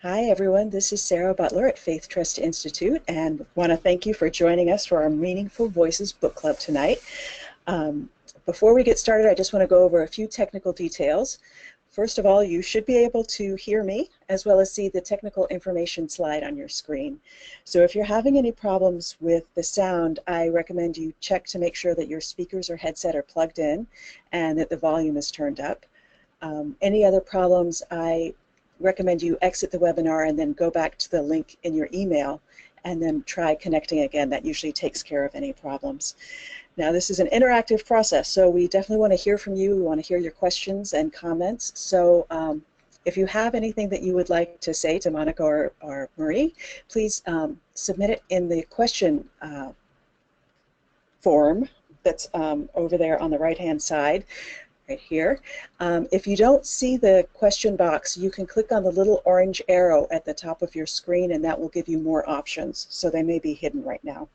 Hi, everyone. This is Sarah Butler at Faith Trust Institute, and want to thank you for joining us for our Meaningful Voices Book Club tonight. Um, Before we get started, I just want to go over a few technical details. First of all, you should be able to hear me as well as see the technical information slide on your screen. So if you're having any problems with the sound, I recommend you check to make sure that your speakers or headset are plugged in and that the volume is turned up. Any other problems, I recommend you exit the webinar and then go back to the link in your email and then try connecting again. That usually takes care of any problems. Now, this is an interactive process, so we definitely want to hear from you. We want to hear your questions and comments. So if you have anything that you would like to say to Monica or Marie, please submit it in the question form that's over there on the right-hand side. Right here. If you don't see the question box, you can click on the little orange arrow at the top of your screen and that will give you more options. So they may be hidden right now.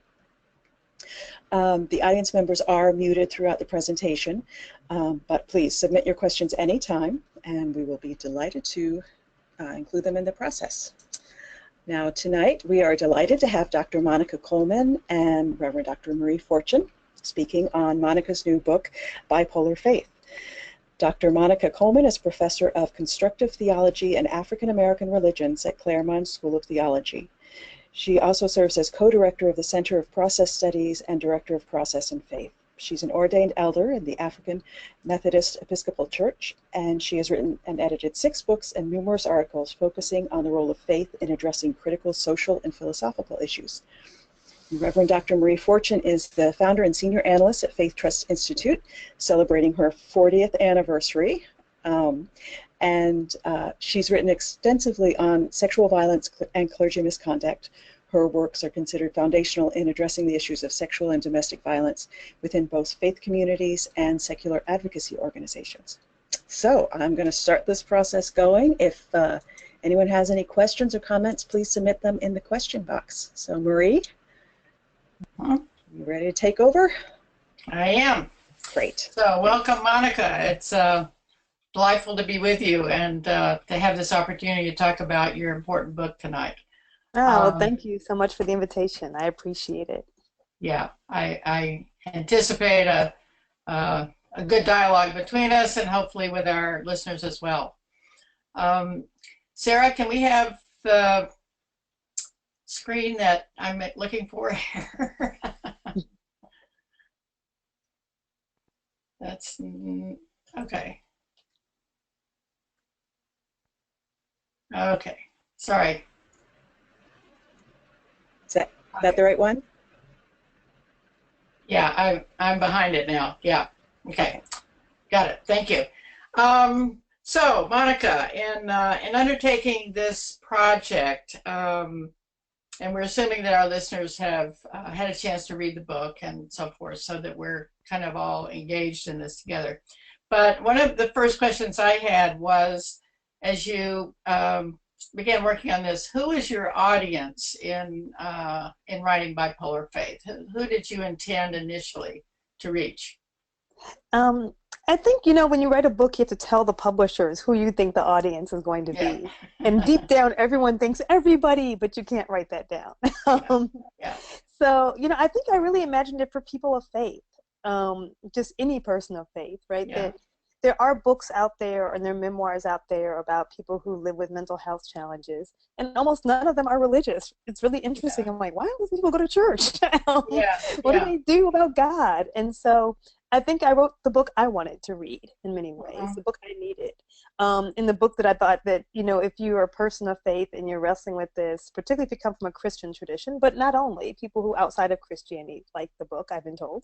The audience members are muted throughout the presentation, but please submit your questions anytime and we will be delighted to include them in the process. Now tonight we are delighted to have Dr. Monica Coleman and Reverend Dr. Marie Fortune speaking on Monica's new book, Bipolar Faith. Dr. Monica Coleman is Professor of Constructive Theology and African American Religions at Claremont School of Theology. She also serves as co-director of the Center of Process Studies and Director of Process and Faith. She's an ordained elder in the African Methodist Episcopal Church, and she has written and edited 6 books and numerous articles focusing on the role of faith in addressing critical social and philosophical issues. Reverend Dr. Marie Fortune is the founder and senior analyst at Faith Trust Institute, celebrating her 40th anniversary. She's written extensively on sexual violence and clergy misconduct. Her works are considered foundational in addressing the issues of sexual and domestic violence within both faith communities and secular advocacy organizations. So I'm going to start this process going. If anyone has any questions or comments, please submit them in the question box. So Marie? You ready to take over? I am. Great. So welcome, Monica. It's delightful to be with you and to have this opportunity to talk about your important book tonight. Oh, well, thank you so much for the invitation. I appreciate it. Yeah, I anticipate a good dialogue between us and hopefully with our listeners as well. Sarah, can we have the screen that I'm looking for here? That's okay. Okay, sorry. Is that the right one? Yeah, I'm behind it now. Yeah. Okay. Got it. Thank you. So, Monica, in undertaking this project, and we're assuming that our listeners have had a chance to read the book and so forth, so that we're kind of all engaged in this together. But one of the first questions I had was, as you began working on this, who is your audience in writing Bipolar Faith? Who did you intend initially to reach? I think, when you write a book, you have to tell the publishers who you think the audience is going to be. And deep down, everyone thinks everybody, but you can't write that down. So, I think I really imagined it for people of faith, just any person of faith, right? That there are books out there and there are memoirs out there about people who live with mental health challenges, and almost none of them are religious. It's really interesting. I'm like, why do people go to church? What do they do about God? And so I think I wrote the book I wanted to read in many ways, the book I needed. In the book that I thought that, if you're a person of faith and you're wrestling with this, particularly if you come from a Christian tradition, but not only, people who outside of Christianity like the book, I've been told,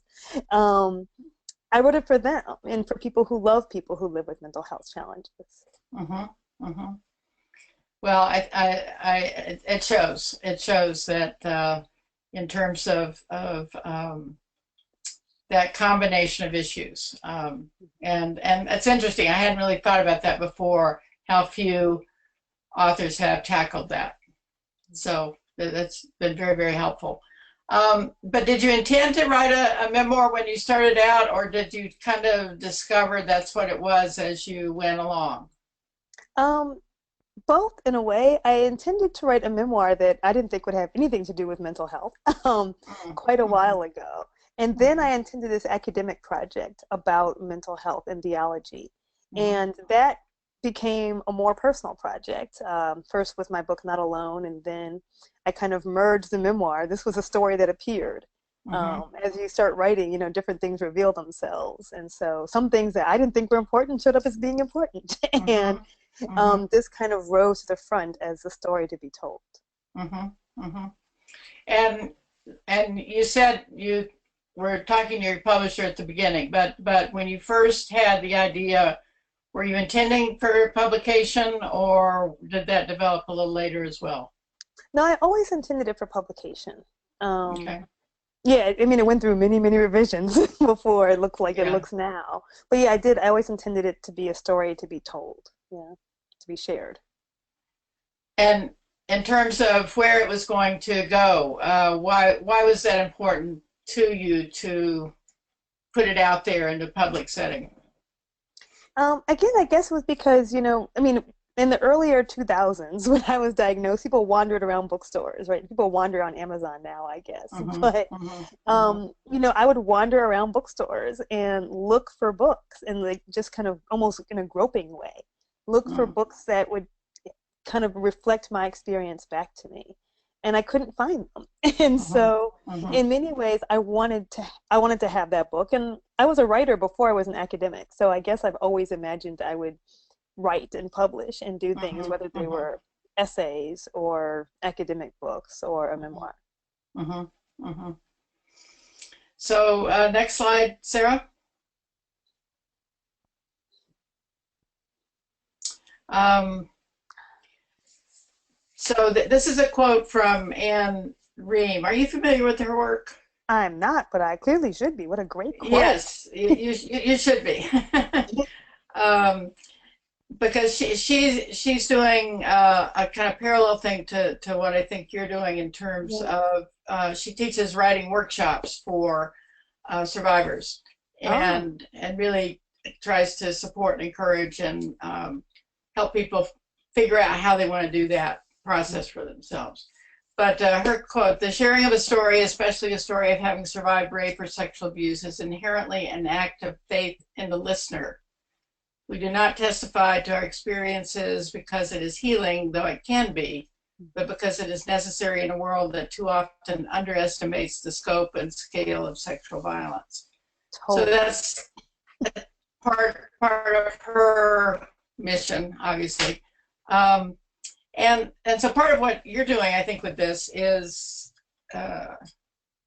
I wrote it for them and for people who love people who live with mental health challenges. Well, it shows. It shows that in terms of that combination of issues, and it's interesting. I hadn't really thought about that before. How few authors have tackled that. So that's been very, very helpful. But did you intend to write a memoir when you started out, or did you kind of discover that's what it was as you went along? Both, in a way. I intended to write a memoir that I didn't think would have anything to do with mental health quite a while ago. And then I intended this academic project about mental health and theology. And that became a more personal project. First with my book, Not Alone, and then I kind of merged the memoir. This was a story that appeared. As you start writing, you know, different things reveal themselves. And so some things that I didn't think were important showed up as being important. And this kind of rose to the front as a story to be told. And you said you were talking to your publisher at the beginning, but when you first had the idea, were you intending for publication, or did that develop a little later as well? No, I always intended it for publication. Okay. Yeah, I mean, it went through many, many revisions before it looks like it looks now. But yeah, I did. I always intended it to be a story to be told, to be shared. And in terms of where it was going to go, why was that important to you to put it out there in the public setting? Again, I guess it was because, you know, I mean, in the earlier 2000s, when I was diagnosed, people wandered around bookstores, right? People wander on Amazon now, I guess. But, you know, I would wander around bookstores and look for books, and like just kind of almost in a groping way, look for books that would kind of reflect my experience back to me. And I couldn't find them. And so in many ways, I wanted to have that book. And I was a writer before I was an academic. So I guess I've always imagined I would write and publish and do things, whether they were essays or academic books or a memoir. So next slide, Sarah. So this is a quote from Anne Ream. Are you familiar with her work? I'm not, but I clearly should be. What a great quote. Yes, you should be. Because she's doing a kind of parallel thing to what I think you're doing in terms of she teaches writing workshops for survivors and really tries to support and encourage and help people figure out how they want to do that process for themselves. But her quote, "The sharing of a story, especially a story of having survived rape or sexual abuse, is inherently an act of faith in the listener. We do not testify to our experiences because it is healing, though it can be, but because it is necessary in a world that too often underestimates the scope and scale of sexual violence." Totally. So that's part of her mission, obviously. And so part of what you're doing, I think, with this is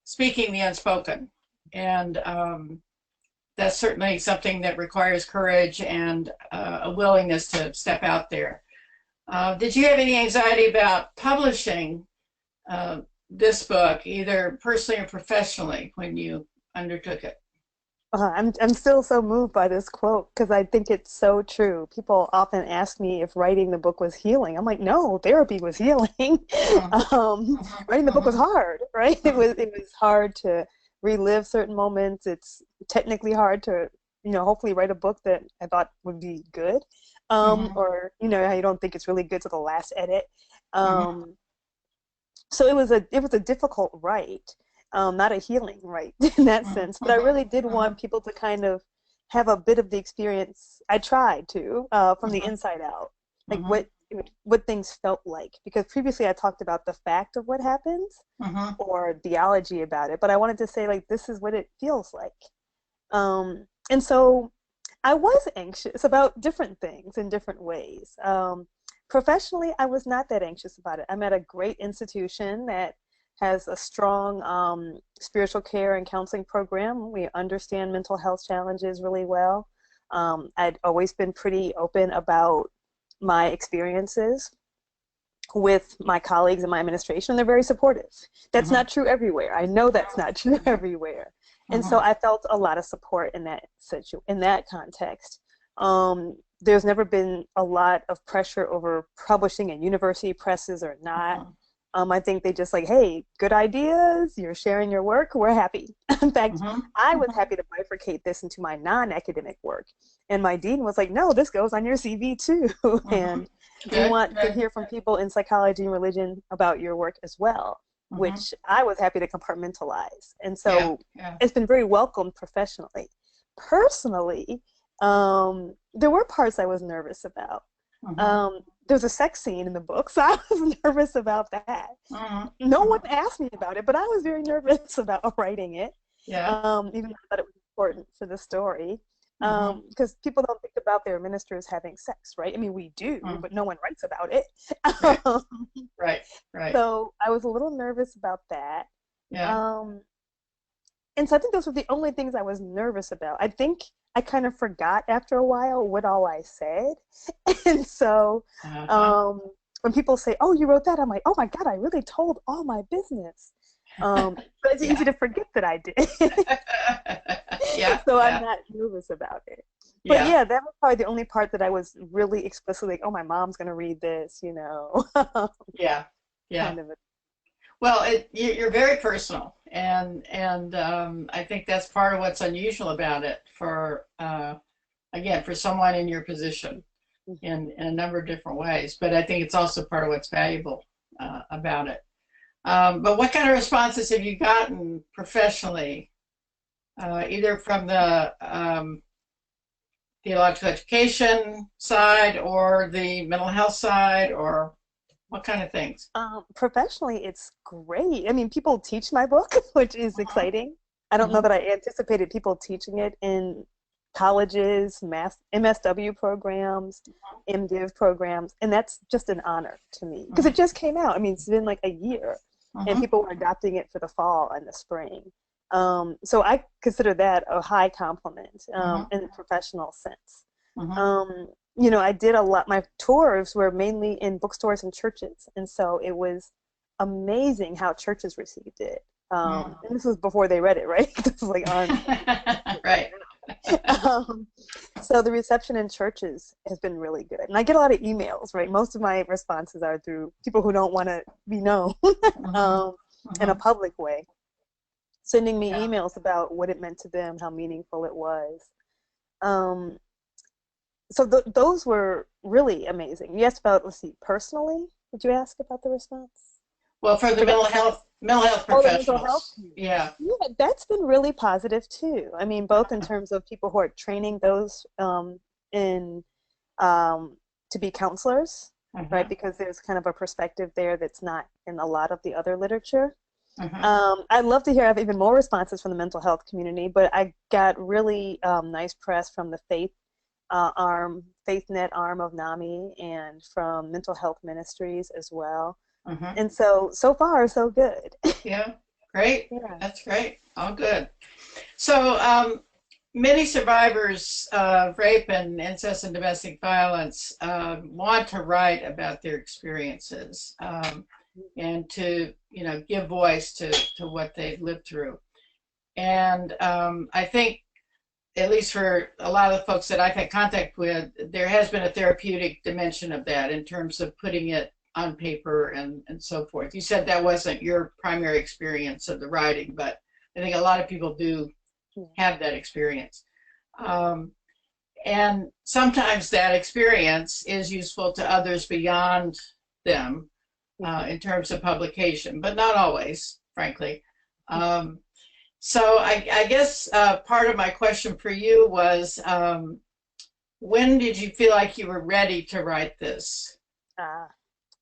speaking the unspoken. And that's certainly something that requires courage and a willingness to step out there. Did you have any anxiety about publishing this book, either personally or professionally, when you undertook it? I'm still so moved by this quote because I think it's so true. People often ask me if writing the book was healing. I'm like, no, therapy was healing. Writing the book was hard, right? It was hard to relive certain moments. It's technically hard to, you know, hopefully write a book that I thought would be good, or, you know, how you don't think it's really good to the last edit. So it was a difficult write. Not a healing right in that sense, but I really did want people to kind of have a bit of the experience. I tried to from the inside out, like what things felt like, because previously I talked about the fact of what happens or theology about it, but I wanted to say, like, this is what it feels like. And so I was anxious about different things in different ways. Professionally, I was not that anxious about it. I'm at a great institution that has a strong spiritual care and counseling program. We understand mental health challenges really well. I'd always been pretty open about my experiences with my colleagues in my administration. They're very supportive. That's not true everywhere. I know that's not true everywhere. And so I felt a lot of support in that context. There's never been a lot of pressure over publishing in university presses or not. I think they just like, hey, good ideas, you're sharing your work, we're happy. In fact, I was happy to bifurcate this into my non-academic work. And my dean was like, no, this goes on your CV too. And We want to hear from people in psychology and religion about your work as well, which I was happy to compartmentalize. And so it's been very welcomed professionally. Personally, there were parts I was nervous about. There's a sex scene in the book, so I was nervous about that. No one asked me about it, but I was very nervous about writing it. Even though I thought it was important for the story. Because people don't think about their ministers having sex, right? I mean, we do, but no one writes about it. Right. So I was a little nervous about that. And so I think those were the only things I was nervous about. I think I kind of forgot after a while what all I said. And so when people say, oh, you wrote that, I'm like, oh my God, I really told all my business. But it's easy to forget that I did. So I'm not nervous about it. But that was probably the only part that I was really explicitly like, oh, my mom's going to read this, you know. Kind of well, you're very personal, and I think that's part of what's unusual about it for again, for someone in your position in a number of different ways. But I think it's also part of what's valuable about it. But what kind of responses have you gotten professionally, either from the theological education side or the mental health side, or what kind of things? Professionally, it's great. I mean, people teach my book, which is exciting. I don't know that I anticipated people teaching it in colleges, MSW programs, MDiv programs, and that's just an honor to me because it just came out. I mean, it's been like a year. And people were adopting it for the fall and the spring. So I consider that a high compliment in a professional sense. You know, I did a lot, my tours were mainly in bookstores and churches. And so it was amazing how churches received it. And this was before they read it, right? This was like on. Right. So the reception in churches has been really good. And I get a lot of emails, right? Most of my responses are through people who don't want to be known in a public way, sending me emails about what it meant to them, how meaningful it was. So those were really amazing. You asked about, let's see, personally? Did you ask about the response? Well, for the mental health professionals. Mental health. Yeah, that's been really positive too. I mean, both in terms of people who are training those to be counselors, right? Because there's kind of a perspective there that's not in a lot of the other literature. I'd love to hear even more responses from the mental health community, but I got really nice press from the FaithNet arm of NAMI, and from mental health ministries as well. And so far, so good. Yeah, great. That's great. All good. So many survivors of rape and incest and domestic violence want to write about their experiences and to, you know, give voice to what they've lived through. And I think, at least for a lot of the folks that I've had contact with, there has been a therapeutic dimension of that in terms of putting it on paper and so forth. You said that wasn't your primary experience of the writing, but I think a lot of people do have that experience. And sometimes that experience is useful to others beyond them in terms of publication, but not always, frankly. So I guess part of my question for you was, when did you feel like you were ready to write this?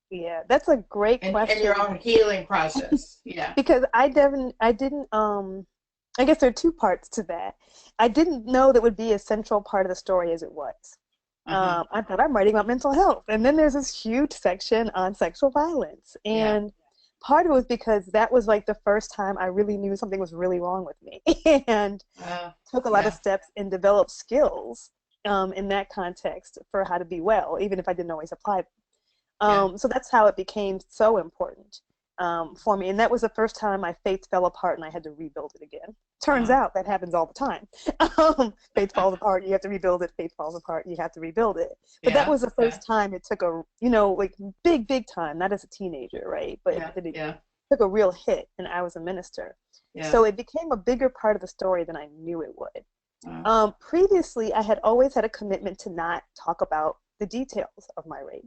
Yeah, that's a great question. And your own healing process. Yeah. Because I didn't, I guess there are two parts to that. I didn't know that would be a central part of the story as it was. I thought I'm writing about mental health. And then there's this huge section on sexual violence. And part of it was because that was like the first time I really knew something was really wrong with me. And took a lot of steps and developed skills in that context for how to be well, even if I didn't always apply them. So that's how it became so important for me. And that was the first time my faith fell apart and I had to rebuild it again. Turns out that happens all the time. Faith falls apart, you have to rebuild it. Faith falls apart, you have to rebuild it. But that was the first time it took a, you know, like big time, not as a teenager, right? But it took a real hit, and I was a minister. So it became a bigger part of the story than I knew it would. Previously, I had always had a commitment to not talk about the details of my rape.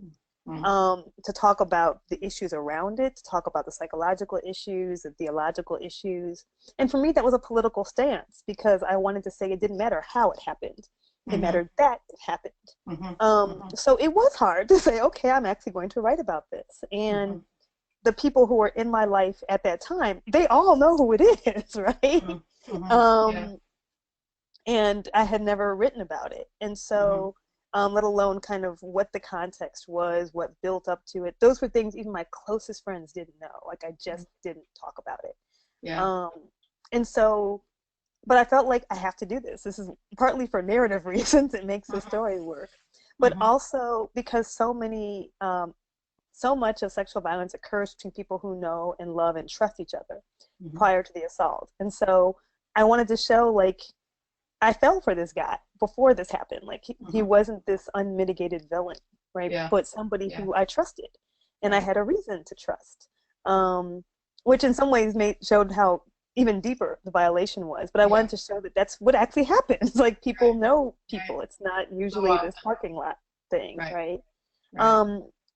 to talk about the issues around it, to talk about the psychological issues, the theological issues. And for me, that was a political stance, because I wanted to say it didn't matter how it happened. It mattered that it happened. So it was hard to say, okay, I'm actually going to write about this. And the people who were in my life at that time, they all know who it is, right? And I had never written about it. And so, let alone kind of what the context was, what built up to it. Those were things even my closest friends didn't know. Like, I just didn't talk about it. And so, but I felt like I have to do this. This is partly for narrative reasons. It makes the story work. But also because so much of sexual violence occurs between people who know and love and trust each other prior to the assault. And so I wanted to show, like, I fell for this guy before this happened. Like, he wasn't this unmitigated villain, right? But somebody who I trusted, and I had a reason to trust, which in some ways showed how even deeper the violation was. But I wanted to show that that's what actually happens. Like, people know people. It's not usually this parking lot thing, right?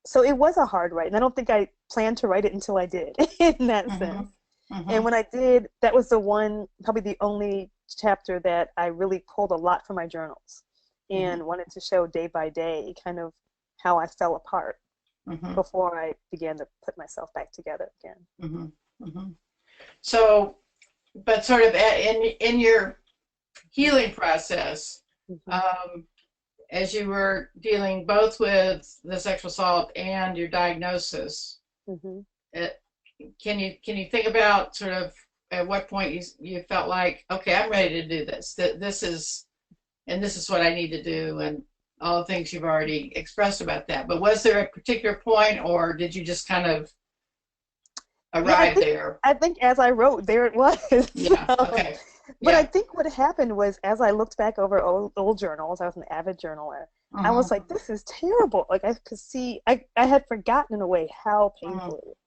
So it was a hard write, and I don't think I planned to write it until I did, in that sense. And when I did, that was probably the only chapter that I really pulled a lot from my journals and wanted to show day by day kind of how I fell apart before I began to put myself back together again. So, but sort of in your healing process, as you were dealing both with the sexual assault and your diagnosis, can you think about sort of at what point you felt like, okay, I'm ready to do this. This is what I need to do, and all the things you've already expressed about that. But was there a particular point, or did you just kind of arrive there? I think as I wrote, there it was. Okay. But I think what happened was, as I looked back over old journals, I was an avid journaler. I was like, this is terrible. Like, I could see, I had forgotten in a way how painful it was.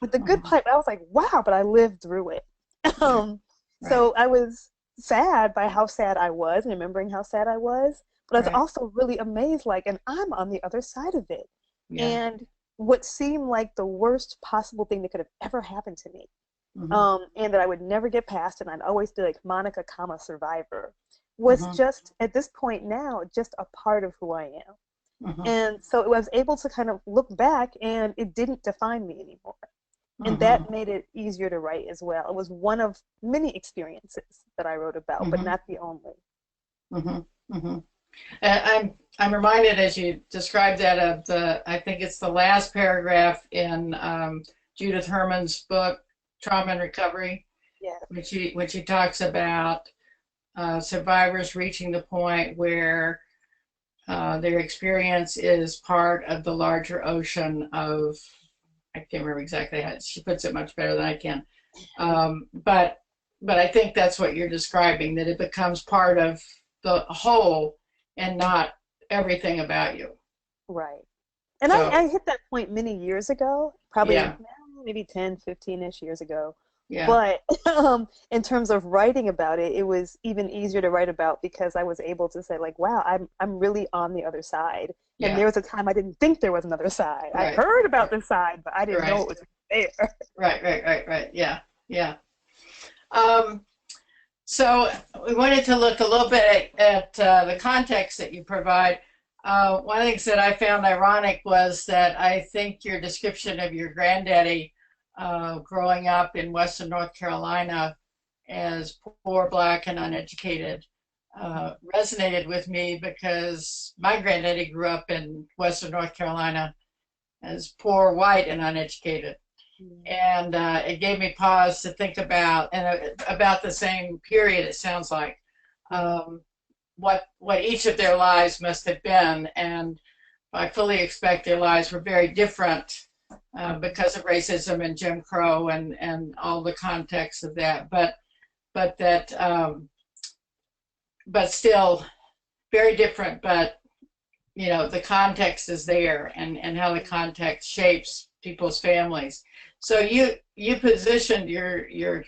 But the good part, I was like, wow, but I lived through it. So I was sad by how sad I was, and remembering how sad I was, but I was also really amazed, like, and I'm on the other side of it. And what seemed like the worst possible thing that could have ever happened to me, and that I would never get past, and I'd always be like, Monica, survivor, was just, at this point now, just a part of who I am. And so I was able to kind of look back, and it didn't define me anymore. And that made it easier to write as well. It was one of many experiences that I wrote about, but not the only. I'm reminded, as you described that, of I think it's the last paragraph in Judith Herman's book, Trauma and Recovery, which she talks about survivors reaching the point where their experience is part of the larger ocean of, I can't remember exactly how she puts it much better than I can, but I think that's what you're describing, that it becomes part of the whole and not everything about you. Right. And so, I hit that point many years ago, probably maybe 10, 15-ish years ago. But in terms of writing about it, it was even easier to write about because I was able to say, like, wow, I'm really on the other side. And there was a time I didn't think there was another side. I heard about this side, but I didn't know it was there. Right. Yeah. So we wanted to look a little bit at the context that you provide. One of the things that I found ironic was that I think your description of your granddaddy growing up in Western North Carolina as poor, Black, and uneducated resonated with me because my granddaddy grew up in Western North Carolina as poor, white, and uneducated. And it gave me pause to think about, and about the same period, it sounds like, what each of their lives must have been. And I fully expect their lives were very different because of racism and Jim Crow and all the context of that, but still very different. But you know, the context is there, and how the context shapes people's families. So you positioned your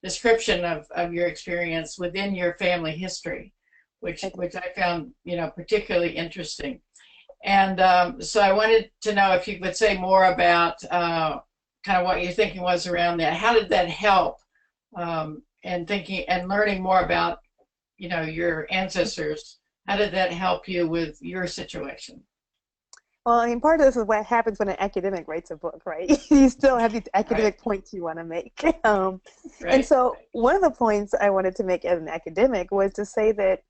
description of your experience within your family history, which I found, you know, particularly interesting. And so I wanted to know if you could say more about kind of what your thinking was around that. How did that help? And thinking and learning more about, your ancestors. How did that help you with your situation? Well, I mean, part of this is what happens when an academic writes a book, right? You still have these Right. academic points you want to make. And Right. so one of the points I wanted to make as an academic was to say that,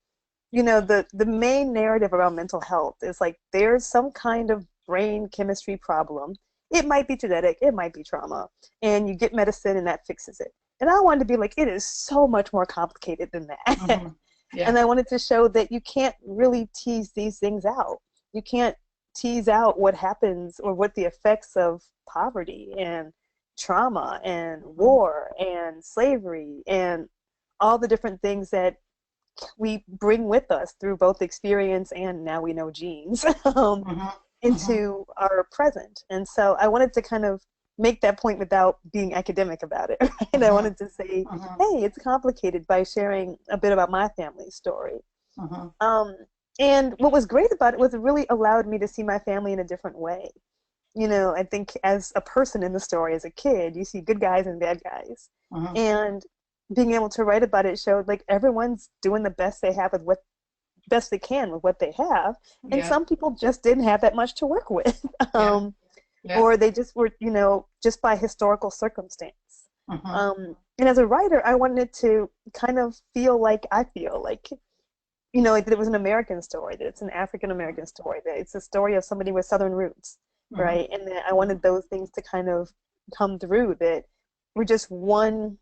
the main narrative around mental health is like there's some kind of brain chemistry problem. It might be genetic, it might be trauma, and you get medicine and that fixes it. And I wanted to be like, it is so much more complicated than that. Mm-hmm. Yeah. And I wanted to show that you can't really tease these things out. You can't tease out what happens or what the effects of poverty and trauma and war and slavery and all the different things that we bring with us through both experience and now we know genes Mm-hmm. Mm-hmm. into our present. And so I wanted to kind of make that point without being academic about it. Right? I Mm-hmm. wanted to say, Mm-hmm. hey, it's complicated by sharing a bit about my family story. Mm-hmm. And what was great about it was it really allowed me to see my family in a different way. I think as a person in the story, as a kid, you see good guys and bad guys. Mm-hmm. And being able to write about it showed like everyone's doing the best they have with what best they can with what they have. And Yeah. some people just didn't have that much to work with. Yeah. Yeah. Or they just were, just by historical circumstance. Mm-hmm. And as a writer, I wanted to kind of feel like I feel like, that it was an American story, that it's an African American story, that it's a story of somebody with Southern roots, Mm-hmm. right? And that I wanted those things to kind of come through, that we're just one,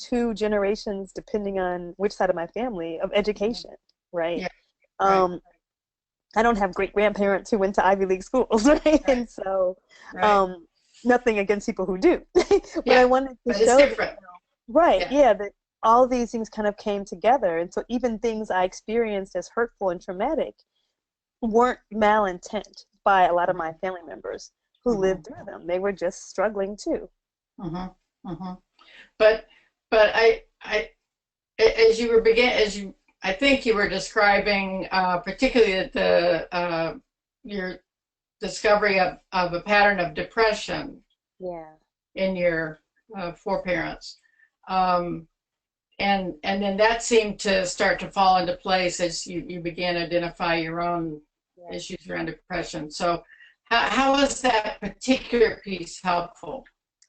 two generations, depending on which side of my family, of education, right? Yeah. Right. I don't have great grandparents who went to Ivy League schools, right? Right. And so, Right. nothing against people who do, but Yeah. I wanted to But it's show different. that, right? Yeah. Yeah, that all of these things kind of came together, and so even things I experienced as hurtful and traumatic weren't malintent by a lot of my family members who Mm-hmm. lived through them. They were just struggling too. Mm-hmm. Mm-hmm. But as you were I think you were describing particularly your discovery of a pattern of depression Yeah. in your foreparents, and then that seemed to start to fall into place as you began to identify your own Yeah. issues around depression. So how was that particular piece helpful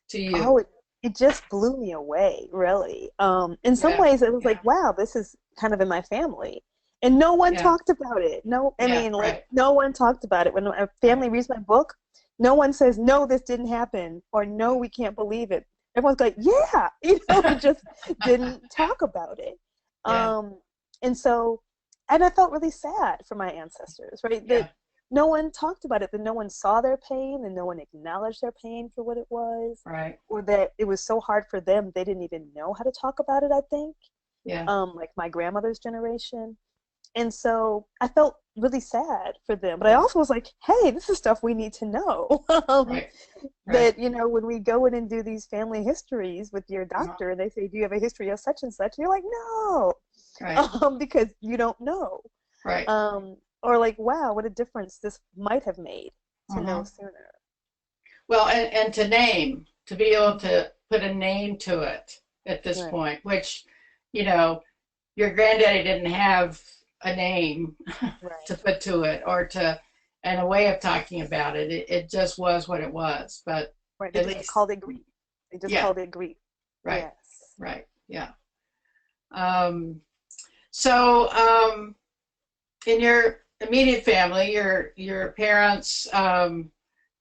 to you? Oh, it just blew me away, really. In some Yeah. ways, it was Yeah. like, wow, this is kind of in my family. And no one Yeah. talked about it. No, I Yeah. mean, like, Right. no one talked about it. When a family reads my book, no one says, no, this didn't happen, or no, we can't believe it. Everyone's like, yeah, we just didn't talk about it. Yeah. And so, and I felt really sad for my ancestors, right? Yeah. That no one talked about it, that no one saw their pain, and no one acknowledged their pain for what it was, Right. or that it was so hard for them they didn't even know how to talk about it, I think. Yeah. Like my grandmother's generation. And so I felt really sad for them, but I also was like, hey, this is stuff we need to know. Right. That, when we go in and do these family histories with your doctor, and they say, do you have a history of such and such? And you're like, no, Right. because you don't know. Right. Or like, wow, what a difference this might have made to know sooner. Well, and to be able to put a name to it at this Right. point, which, your granddaddy didn't have a name Right. to put to it and a way of talking about it. It just was what it was. But Right. They at just least, called it grief. They just yeah. called it grief. Right. Yes. Right. Yeah. So in your immediate family, your parents,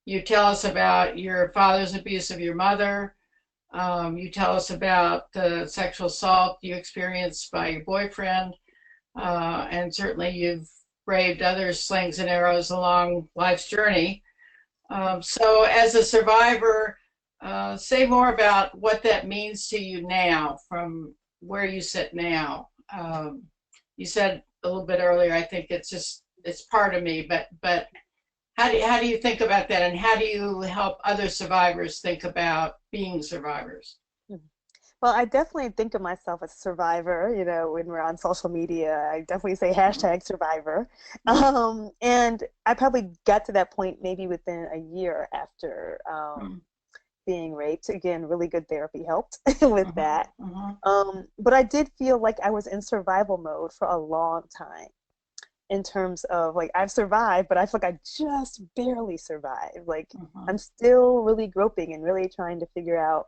you tell us about your father's abuse of your mother. You tell us about the sexual assault you experienced by your boyfriend, and certainly you've braved other slings and arrows along life's journey. So as a survivor, say more about what that means to you now from where you sit now. You said a little bit earlier, I think it's part of me, but how do you think about that, and how do you help other survivors think about being survivors? Well, I definitely think of myself as a survivor. You know, when we're on social media, I definitely say hashtag survivor. And I probably got to that point maybe within a year after being raped. Again, really good therapy helped with that. But I did feel like I was in survival mode for a long time, in terms of like I've survived, but I feel like I just barely survived. Like I'm still really groping and really trying to figure out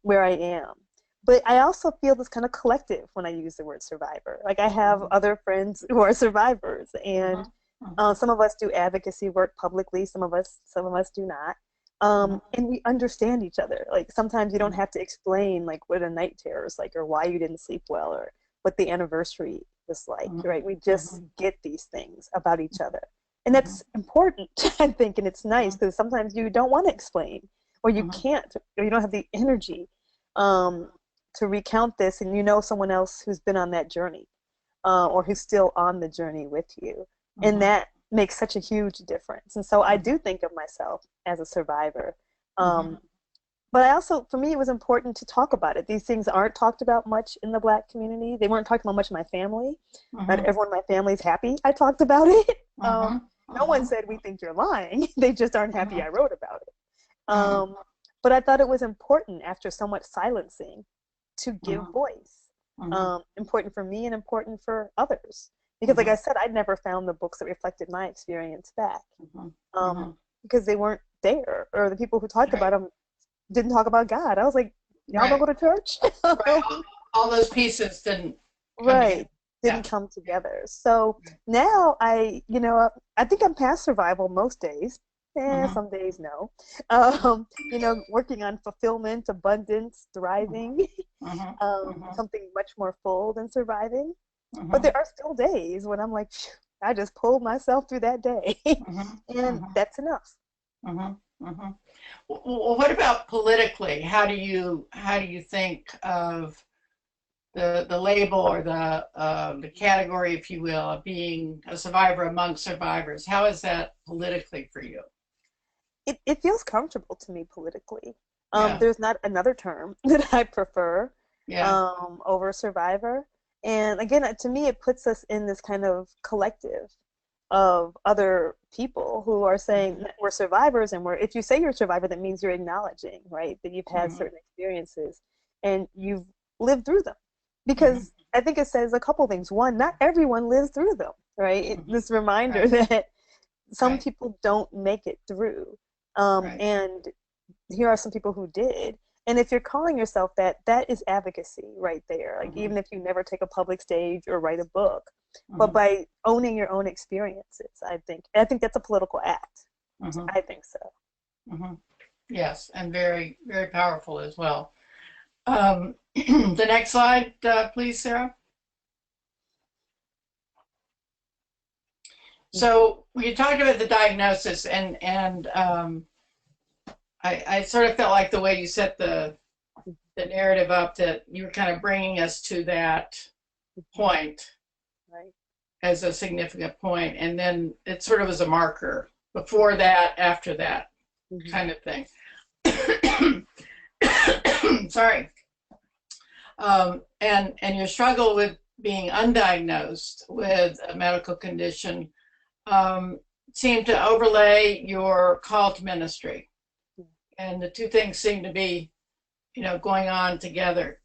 where I am. But I also feel this kind of collective when I use the word survivor. Like I have other friends who are survivors, and some of us do advocacy work publicly, some of us do not. And we understand each other. Like sometimes you don't have to explain like what a night terror is like, or why you didn't sleep well, or what the anniversary was like, right? We just get these things about each other. And that's important, I think, and it's nice because sometimes you don't want to explain, or you can't, or you don't have the energy to recount this, and you know someone else who's been on that journey, or who's still on the journey with you. And that makes such a huge difference. And so I do think of myself as a survivor. But I also, for me, it was important to talk about it. These things aren't talked about much in the Black community. They weren't talked about much in my family. Not everyone in my family is happy I talked about it. No one said, we think you're lying. They just aren't happy I wrote about it. But I thought it was important after so much silencing to give voice. Important for me and important for others. Because like I said, I'd never found the books that reflected my experience back. Because they weren't there, or the people who talked about them didn't talk about God. I was like, y'all don't go to church? All those pieces didn't come together. So now I think I'm past survival most days. Some days no. Working on fulfillment, abundance, thriving, something much more full than surviving. But there are still days when I'm like, I just pulled myself through that day, and that's enough. Well, what about politically? How do you think of the label, or the category, if you will, of being a survivor among survivors? How is that politically for you? It feels comfortable to me politically. There's not another term that I prefer over survivor. And again, to me, it puts us in this kind of collective of other people who are saying that we're survivors, and if you say you're a survivor, that means you're acknowledging, right, that you've had certain experiences and you've lived through them. Because I think it says a couple things. One, not everyone lives through them, right? This reminder that some people don't make it through. And here are some people who did. And if you're calling yourself that, that is advocacy right there. Like even if you never take a public stage or write a book, but by owning your own experiences, I think that's a political act. I think so. Yes, and very, very powerful as well. The next slide, please, Sarah. So you talked about the diagnosis, and I sort of felt like the way you set the narrative up, that you were kind of bringing us to that point as a significant point, and then it sort of was a marker before that, after that kind of thing. Sorry. And your struggle with being undiagnosed with a medical condition seemed to overlay your call to ministry. And the two things seem to be, going on together.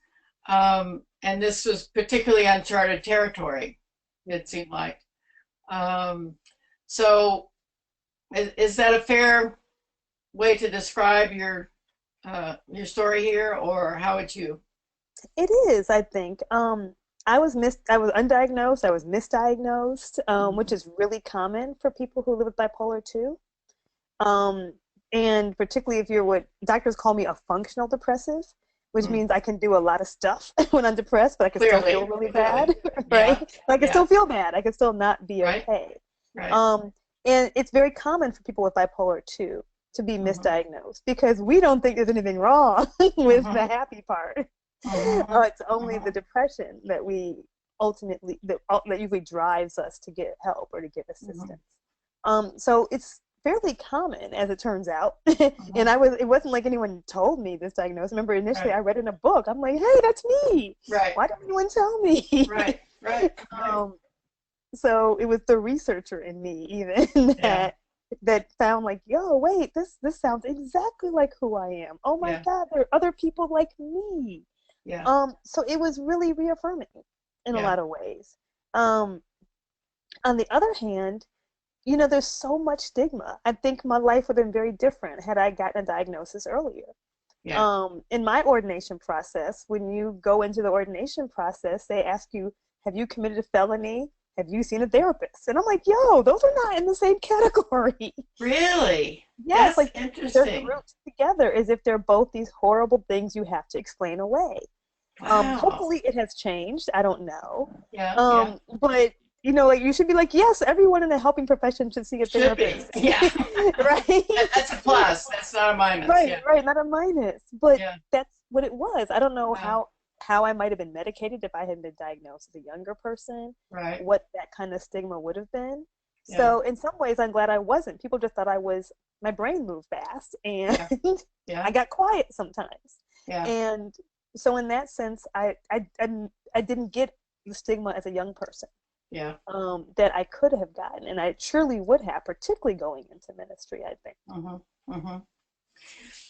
And this was particularly uncharted territory, it seemed like. So is that a fair way to describe your story here, or how would you? It is, I think. I was undiagnosed, I was misdiagnosed, which is really common for people who live with bipolar 2. And particularly if you're what doctors call me a functional depressive, which means I can do a lot of stuff when I'm depressed, but I can still feel really bad, right? I can still feel bad. I can still not be okay. And it's very common for people with bipolar 2 to be misdiagnosed, because we don't think there's anything wrong with the happy part. It's only the depression that we ultimately, that usually drives us to get help or to get assistance. So it's fairly common, as it turns out. And it wasn't like anyone told me this diagnosis. Remember, initially I read in a book. I'm like, hey, that's me. Right. Why didn't anyone tell me? Right. So it was the researcher in me even that found like, yo, wait, this sounds exactly like who I am. Oh my God, there are other people like me. So it was really reaffirming in a lot of ways. On the other hand, there's so much stigma. I think my life would have been very different had I gotten a diagnosis earlier. In my ordination process, when you go into the ordination process, they ask you, have you committed a felony? Have you seen a therapist? And I'm like, yo, those are not in the same category. Really? Yes, that's interesting. They're grouped together as if they're both these horrible things you have to explain away. Wow. Hopefully it has changed. I don't know. But you should be like, yes, everyone in the helping profession should see a therapist. Right? That's a plus. That's not a minus. Right, not a minus. But that's what it was. I don't know how I might have been medicated if I had been diagnosed as a younger person. Right. What that kind of stigma would have been. So in some ways, I'm glad I wasn't. People just thought my brain moved fast, and I got quiet sometimes. And so in that sense, I didn't get the stigma as a young person. That I could have gotten, and I surely would have, particularly going into ministry, I think.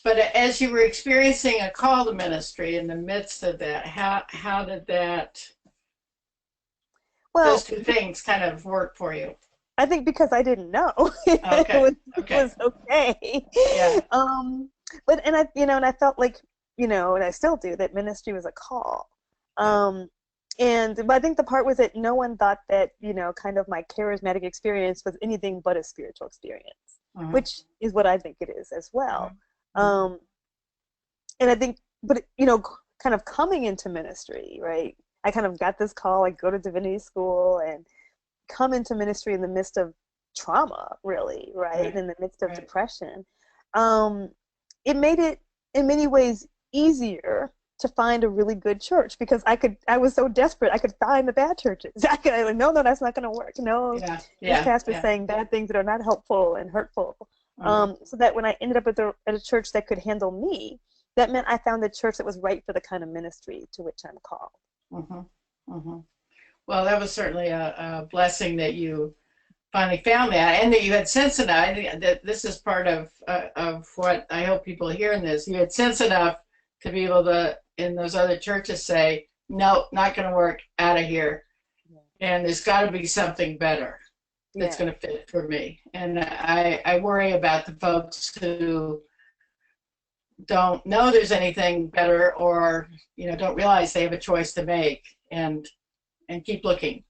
But as you were experiencing a call to ministry in the midst of that, how did those two things kind of work for you? I think because I didn't know. It was okay. But I felt like, and I still do, that ministry was a call. But I think the part was that no one thought that, kind of my charismatic experience was anything but a spiritual experience, which is what I think it is as well. And I think, but, kind of coming into ministry, right? I kind of got this call, I go to divinity school and come into ministry in the midst of trauma, really, right? In the midst of depression. It made it, in many ways, easier to find a really good church, because I was so desperate I could find the bad churches. No, that's not going to work. No, this pastor's saying bad things that are not helpful and hurtful. So that when I ended up at a church that could handle me, that meant I found a church that was right for the kind of ministry to which I'm called. Well, that was certainly a blessing that you finally found that, and that you had sense enough. I think that this is part of what I hope people hear in this. You had sense enough to be able to, in those other churches, say, no, not going to work, out of here. And there's got to be something better that's going to fit for me. And I worry about the folks who don't know there's anything better, or don't realize they have a choice to make, and keep looking.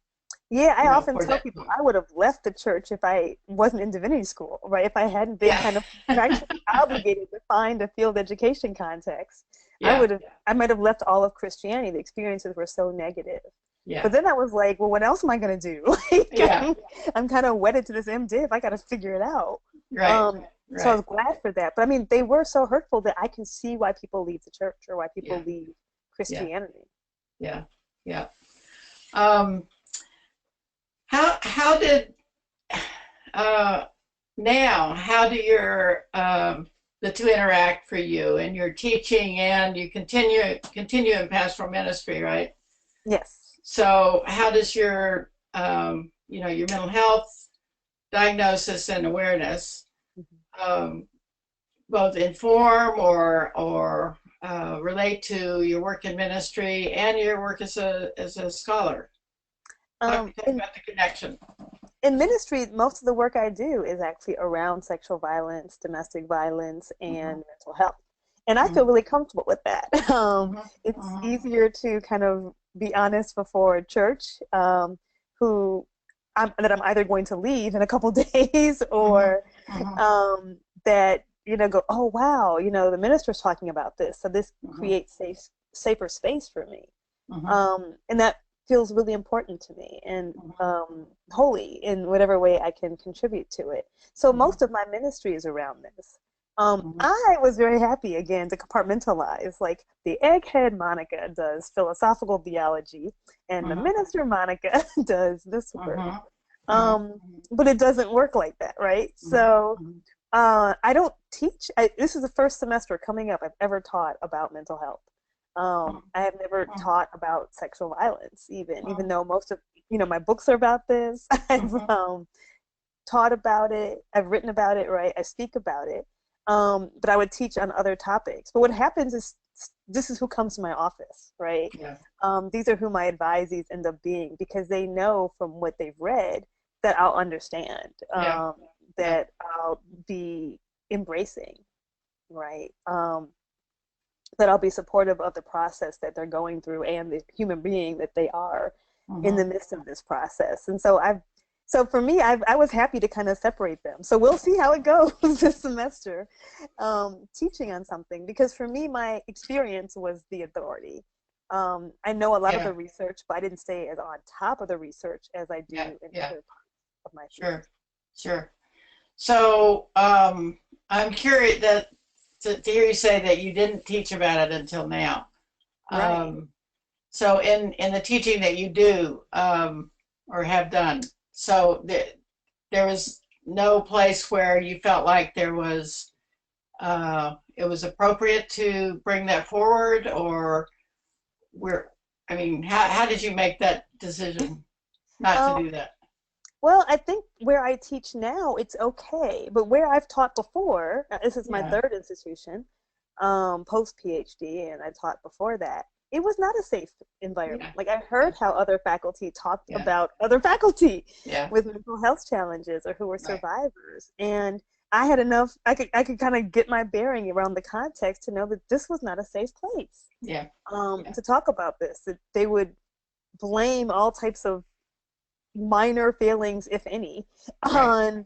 I often tell people I would have left the church if I wasn't in divinity school, right? If I hadn't been kind of actually obligated to find a field education context, I might have left all of Christianity. The experiences were so negative. But then I was like, well, what else am I going to do? I'm kind of wedded to this MDiv. I got to figure it out. So I was glad for that. But I mean, they were so hurtful that I can see why people leave the church, or why people leave Christianity. How did how do your the two interact for you and your teaching, and you continue in pastoral ministry, right? Yes. So how does your your mental health diagnosis and awareness both inform or relate to your work in ministry and your work as a scholar? Talk about the connection. In ministry, most of the work I do is actually around sexual violence, domestic violence, and mental health. And I feel really comfortable with that. It's easier to kind of be honest before a church that I'm either going to leave in a couple days, or that, go, oh, wow, the minister's talking about this. So this creates safer space for me. And that feels really important to me, and holy in whatever way I can contribute to it. So most of my ministry is around this. I was very happy, again, to compartmentalize. Like, the egghead Monica does philosophical theology, and the minister Monica does this work. But it doesn't work like that, right? So I don't teach. This is the first semester coming up I've ever taught about mental health. I have never taught about sexual violence, even though most of my books are about this. I've taught about it. I've written about it, right? I speak about it. But I would teach on other topics. But what happens is this is who comes to my office, right? Yeah. These are who my advisees end up being because they know from what they've read that I'll understand, that I'll be embracing, right? That I'll be supportive of the process that they're going through and the human being that they are in the midst of this process. And so for me, I was happy to kind of separate them. So we'll see how it goes this semester, teaching on something, because for me, my experience was the authority. I know a lot of the research, but I didn't stay as on top of the research as I do in other parts of my field. Sure. So I'm curious to hear you say that you didn't teach about it until now. Right. So in the teaching that you do or have done, so there was no place where you felt like it was appropriate to bring that forward, or how did you make that decision not to do that? Well, I think where I teach now, it's okay. But where I've taught before, this is my third institution, post-PhD, and I taught before that, it was not a safe environment. Like I heard how other faculty talked about other faculty with mental health challenges or who were survivors. And I had enough, I could kind of get my bearing around the context to know that this was not a safe place to talk about this. That they would blame all types of minor failings, if any, on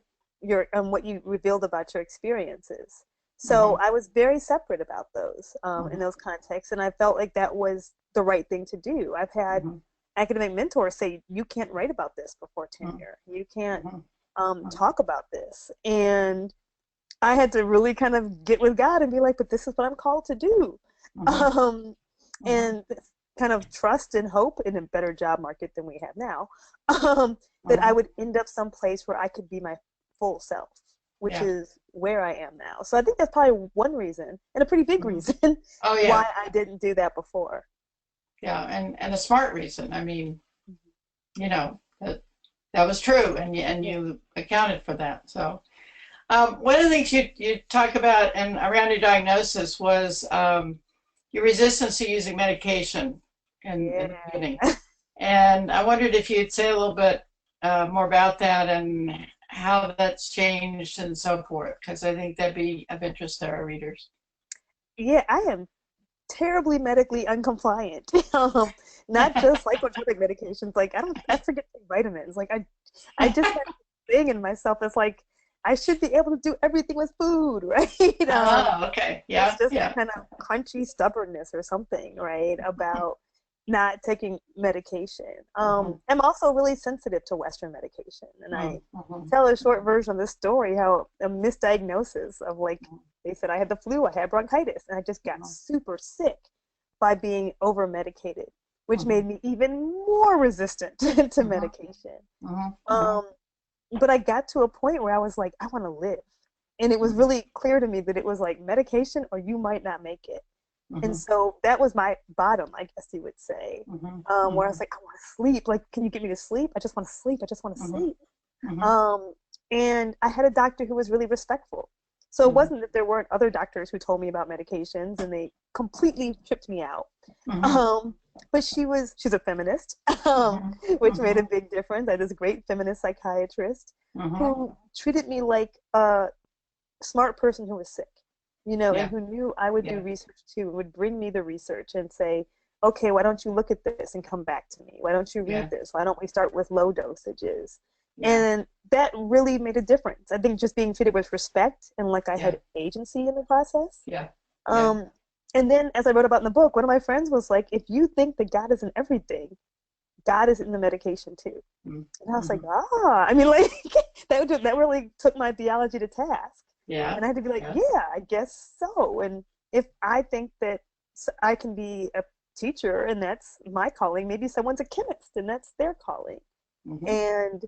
what you revealed about your experiences. So I was very separate about those in those contexts, and I felt like that was the right thing to do. I've had academic mentors say, you can't write about this before tenure. You can't talk about this. And I had to really kind of get with God and be like, but this is what I'm called to do. And kind of trust and hope in a better job market than we have now, that I would end up someplace where I could be my full self, which is where I am now. So I think that's probably one reason, and a pretty big reason, why I didn't do that before. Yeah, and a smart reason. I mean, that was true, and you accounted for that. So one of the things you talked about and around your diagnosis was your resistance to using medication in the beginning. And I wondered if you'd say a little bit more about that and how that's changed and so forth, because I think that'd be of interest to our readers. Yeah, I am terribly medically uncompliant. Not just psychotropic medications. Like I forget to take vitamins. Like I just had a thing in myself that's like, I should be able to do everything with food, right? Okay. Yeah. It's just kind of crunchy stubbornness or something, right? About not taking medication. I'm also really sensitive to Western medication. And I tell a short version of this story, how a misdiagnosis of they said I had the flu, I had bronchitis, and I just got super sick by being over medicated, which made me even more resistant to medication. But I got to a point where I was like, I want to live. And it was really clear to me that it was like medication or you might not make it. And so that was my bottom, I guess you would say, where I was like, I want to sleep. Like, can you get me to sleep? I just want to sleep. I just want to sleep. And I had a doctor who was really respectful. So it wasn't that there weren't other doctors who told me about medications and they completely tripped me out. But she's a feminist, which made a big difference. I had this great feminist psychiatrist who treated me like a smart person who was sick, and who knew I would do research too, and would bring me the research and say, okay, why don't you look at this and come back to me? Why don't you read this? Why don't we start with low dosages? And that really made a difference. I think just being treated with respect and like I had agency in the process. And then, as I wrote about in the book, one of my friends was like, if you think that God is in everything, God is in the medication too. And I was like, I mean, like, that really took my theology to task. And I had to be like, I guess so. And if I think that I can be a teacher and that's my calling, maybe someone's a chemist and that's their calling. And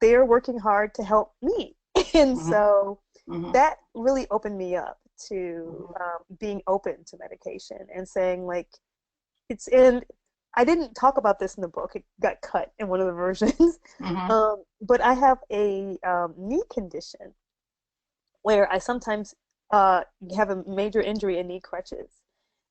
they're working hard to help me. And Mm-hmm. so Mm-hmm. that really opened me up to being open to medication and saying, like, I didn't talk about this in the book. It got cut in one of the versions. Mm-hmm. But I have a knee condition where I sometimes have a major injury and need crutches.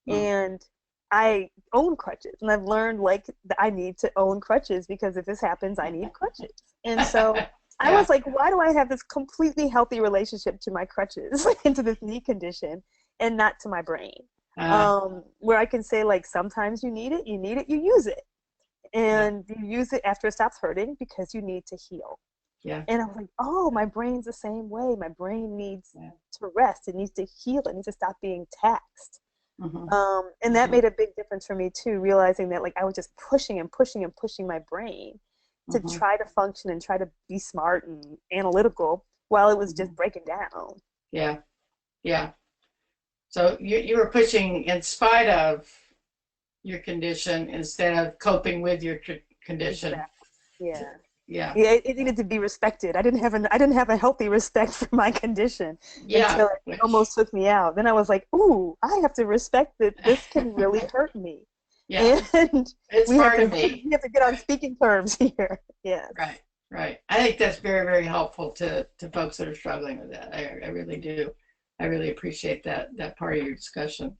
Mm-hmm. And I own crutches, and I've learned, like, that I need to own crutches because if this happens, I need crutches. And so I was like, why do I have this completely healthy relationship to my crutches and to this knee condition and not to my brain? Where I can say, like, sometimes you need it, you use it. And you use it after it stops hurting because you need to heal. Yeah. And I was like, oh, my brain's the same way. My brain needs to rest. It needs to heal. It needs to stop being taxed. Mm-hmm. And that made a big difference for me too, realizing that, like, I was just pushing and pushing and pushing my brain to try to function and try to be smart and analytical while it was just breaking down. Yeah. Yeah. So you were pushing in spite of your condition instead of coping with your condition. Exactly. Yeah. Yeah. Yeah, it needed to be respected. I didn't have a healthy respect for my condition until it almost took me out. Then I was like, ooh, I have to respect that this can really hurt me. Yeah. And it's part of me. We have to get on speaking terms here. Yeah. Right. Right. I think that's very, very helpful to folks that are struggling with that. I really do. I really appreciate that part of your discussion.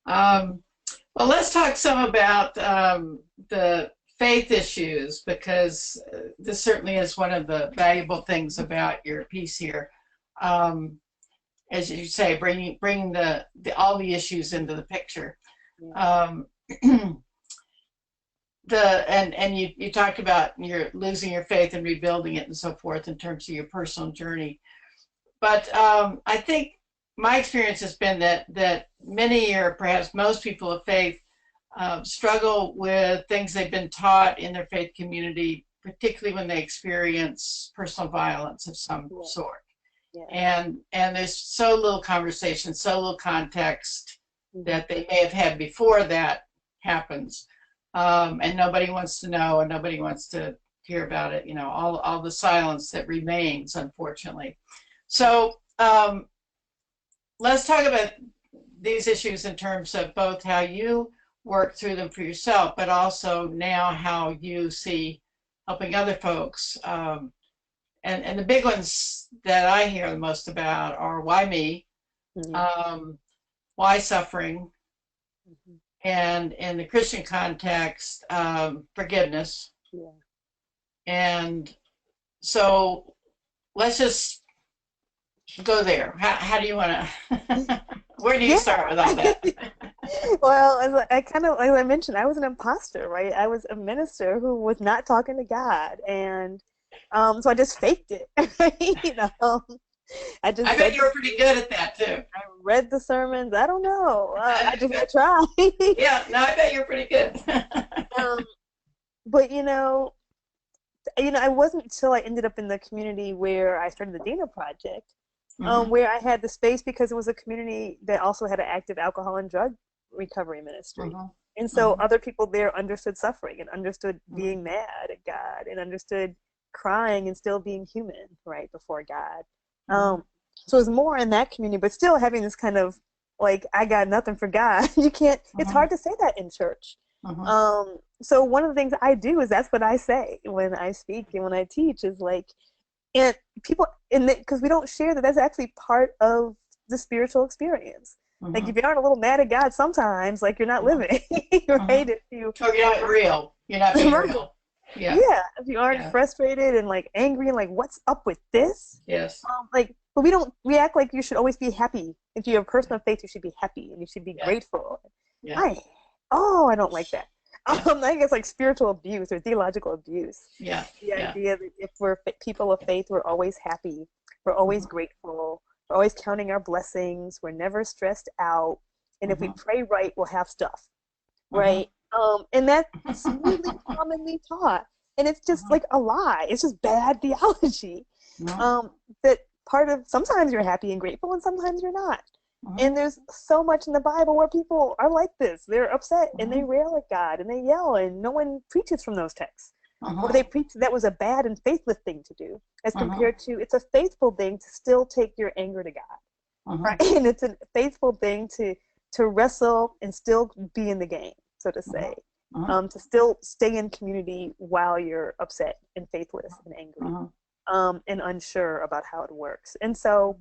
Well, let's talk some about the faith issues, because this certainly is one of the valuable things about your piece here. As you say, bringing all the issues into the picture. And you talked about your losing your faith and rebuilding it and so forth in terms of your personal journey. But I think my experience has been that many, or perhaps most, people of faith struggle with things they've been taught in their faith community, particularly when they experience personal violence of some sort. Yeah. And there's so little conversation, so little context that they may have had before that happens. And nobody wants to know, and nobody wants to hear about it, all the silence that remains, unfortunately. So let's talk about these issues in terms of both how you work through them for yourself, but also now how you see helping other folks. And the big ones that I hear the most about are why me, why suffering, and in the Christian context, forgiveness. Yeah. And so let's just go there. How do you want to, where do you start with all that? Well, as I mentioned, I was an imposter, right? I was a minister who was not talking to God. And so I just faked it, right? I bet you were pretty good at that too. I read the sermons. I don't know. I tried. Yeah, no, I bet you're pretty good. But it wasn't until I ended up in the community where I started the Dana Project, where I had the space, because it was a community that also had an active alcohol and drug recovery ministry. And so other people there understood suffering and understood being mad at God and understood crying and still being human, right, before God. So it was more in that community, but still having this kind of, like, I got nothing for God. You can't, it's hard to say that in church. So one of the things I do is that's what I say when I speak and when I teach is, like, and people, because we don't share that's actually part of the spiritual experience. Like, if you aren't a little mad at God sometimes, like, you're not living, right? If you're not real. You're not being real. Yeah. If you aren't frustrated and, like, angry and, like, what's up with this? Yes. But we act like you should always be happy. If you're a person of faith, you should be happy and you should be grateful. Yeah. I don't like that. I think it's like spiritual abuse or theological abuse. Yeah. The idea that if we're people of faith, we're always happy, we're always grateful, we're always counting our blessings, we're never stressed out, and if we pray right, we'll have stuff, right? And that's really commonly taught, and it's just like a lie. It's just bad theology. That sometimes you're happy and grateful, and sometimes you're not. And there's so much in the Bible where people are like this. They're upset and they rail at God and they yell, and no one preaches from those texts. or they preach that was a bad and faithless thing to do, as compared to it's a faithful thing to still take your anger to God, right? And it's a faithful thing to wrestle and still be in the game, so to say, to still stay in community while you're upset and faithless and angry, and unsure about how it works. And so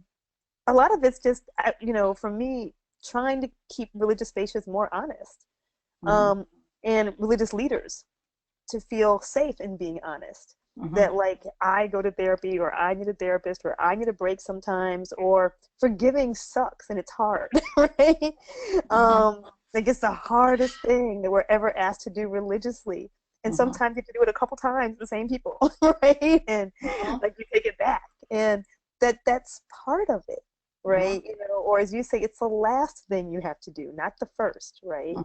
a lot of it's just, you know, for me, trying to keep religious spaces more honest, and religious leaders to feel safe in being honest. That like, I go to therapy, or I need a therapist, or I need a break sometimes, or forgiving sucks and it's hard, right? Like, it's the hardest thing that we're ever asked to do religiously. And sometimes you have to do it a couple times, the same people, right? And like, you take it back. And that's part of it, right? You know, or as you say, it's the last thing you have to do, not the first, right?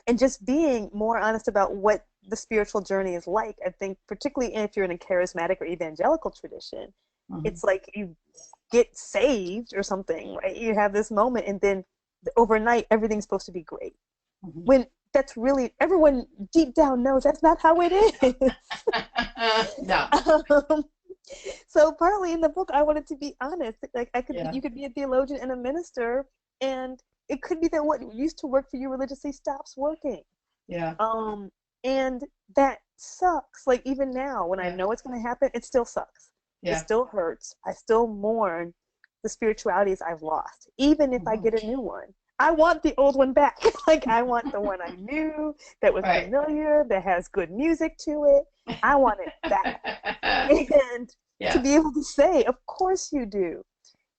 And just being more honest about what the spiritual journey is like. I think particularly if you're in a charismatic or evangelical tradition, it's like you get saved or something, right? You have this moment, and then overnight everything's supposed to be great. When that's really, everyone deep down knows that's not how it is. No. So partly in the book, I wanted to be honest. Like, you could be a theologian and a minister, and it could be that what used to work for you religiously stops working. Yeah. And that sucks. Like, even now, when I know it's going to happen, it still sucks. It still hurts. I still mourn the spiritualities I've lost, even if I get a new one. I want the old one back. Like, I want the one I knew, that was familiar, that has good music to it. I want it back. And to be able to say, of course you do.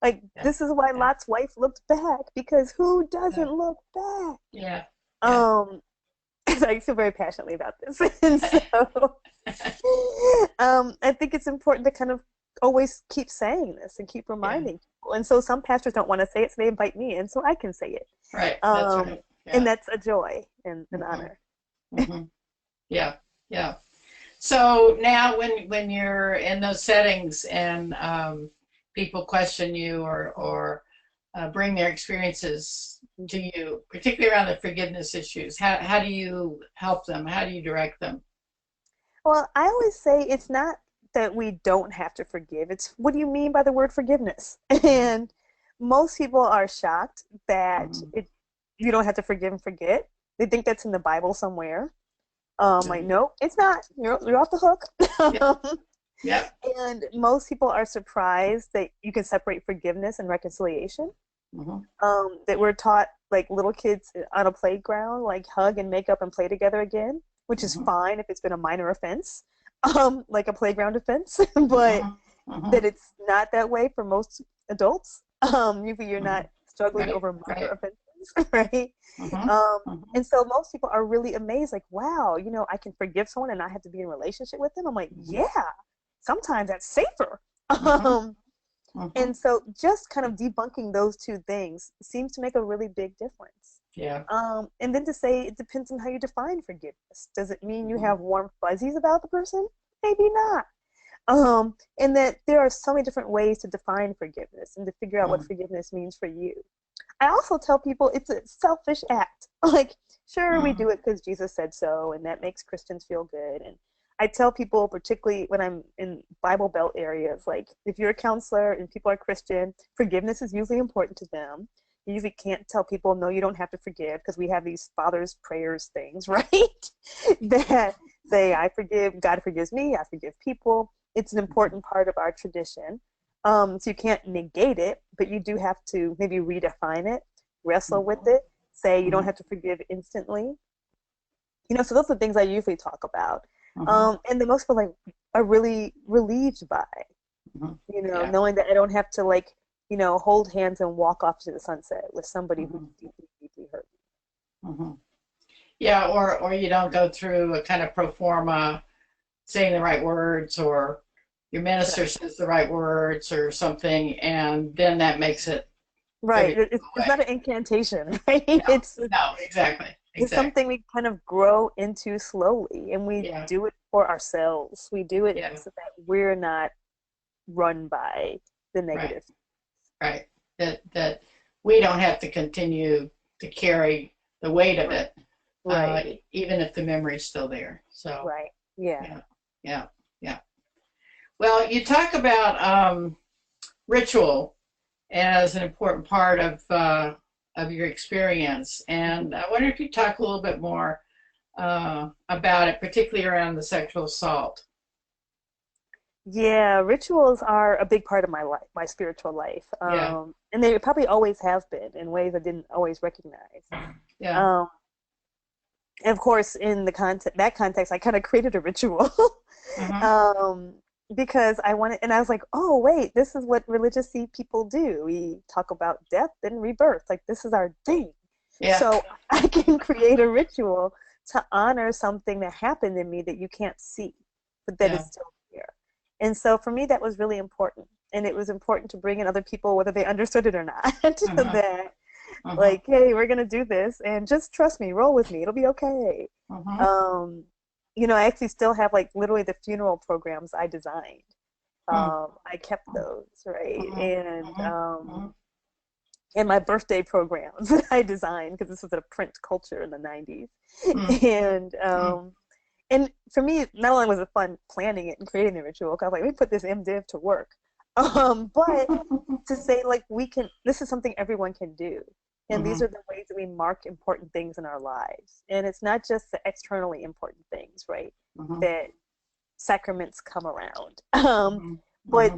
Like, this is why Lot's wife looked back, because who doesn't look back? I feel very passionately about this. And so I think it's important to kind of always keep saying this and keep reminding people. And so some pastors don't want to say it, so they invite me in so I can say it. Right. That's right. And that's a joy and an honor. Yeah. So now when you're in those settings and people question you or bring their experiences to you, particularly around the forgiveness issues, how do you help them? How do you direct them? Well, I always say it's not that we don't have to forgive. It's, what do you mean by the word forgiveness? And most people are shocked that you don't have to forgive and forget. They think that's in the Bible somewhere. Like, no, it's not. You're off the hook. And most people are surprised that you can separate forgiveness and reconciliation. That we're taught, like little kids on a playground, like hug and make up and play together again, which is fine if it's been a minor offense, like a playground offense, but that it's not that way for most adults. Usually you're not struggling over minor offenses, right? And so most people are really amazed, like, wow, you know, I can forgive someone and not have to be in a relationship with them. I'm like, yeah, sometimes that's safer. And so just kind of debunking those two things seems to make a really big difference. And then to say it depends on how you define forgiveness. Does it mean you have warm fuzzies about the person? Maybe not. And that there are so many different ways to define forgiveness and to figure out what forgiveness means for you. I also tell people it's a selfish act. Like, sure, we do it because Jesus said so, and that makes Christians feel good. And I tell people, particularly when I'm in Bible Belt areas, like, if you're a counselor and people are Christian, forgiveness is usually important to them. You usually can't tell people, no, you don't have to forgive, because we have these father's prayers things, right? That say, I forgive, God forgives me, I forgive people. It's an important part of our tradition. So you can't negate it, but you do have to maybe redefine it, wrestle with it, say you don't have to forgive instantly. You know, so those are the things I usually talk about. And the most people are really relieved by, you know, knowing that I don't have to, like, you know, hold hands and walk off to the sunset with somebody who deeply, deeply hurt me. Yeah, or you don't go through a kind of pro forma saying the right words, or your minister says the right words or something, and then that makes it right. It's not an incantation, right? No, exactly. It's something we kind of grow into slowly, and we do it for ourselves. We do it so that we're not run by the negative. Right. That we don't have to continue to carry the weight of it, Right. even if the memory is still there. So, Right. Yeah. yeah, yeah, yeah. Well, you talk about ritual as an important part of your experience, and I wonder if you talk a little bit more about it, particularly around the sexual assault. Yeah, rituals are a big part of my life, my spiritual life. Yeah, And they probably always have been in ways I didn't always recognize. yeah. Um, and of course, in that context, I kind of created a ritual Uh-huh. um, because I wanted, and I was like, oh, wait, this is what religious people do. We talk about death and rebirth. Like, this is our thing. Yeah. So I can create a ritual to honor something that happened in me that you can't see, but that is Yeah. still here. And so for me, that was really important. And it was important to bring in other people, whether they understood it or not, Uh-huh. that Uh-huh. like, hey, we're gonna do this, and just trust me, roll with me, it'll be okay. Uh-huh. Um, I actually still have like literally the funeral programs I designed. Uh-huh. I kept those, right, Uh-huh. Uh-huh. and my birthday programs that I designed because this was a print culture in the 90s, Uh-huh. and and for me, not only was it fun planning it and creating the ritual, 'cause I was like, let me put this MDiv to work, but to say like this is something everyone can do, and these Uh-huh. are the ways that we mark important things in our lives, and it's not just the externally important things, right, Uh-huh. that sacraments come around, Uh-huh. but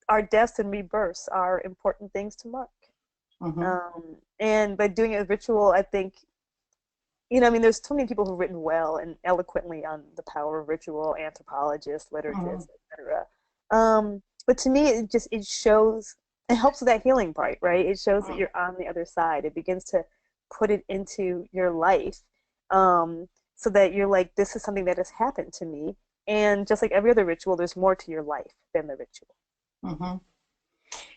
our deaths and rebirths are important things to mark, Uh-huh. and by doing it as ritual, I think, I mean, there's so many people who've written well and eloquently on the power of ritual, anthropologists, Uh-huh. liturgists, etc. But to me, it shows, it helps with that healing part, right? It shows that Uh-huh. you're on the other side. It begins to put it into your life, so that you're like, this is something that has happened to me. And just like every other ritual, there's more to your life than the ritual. Uh-huh.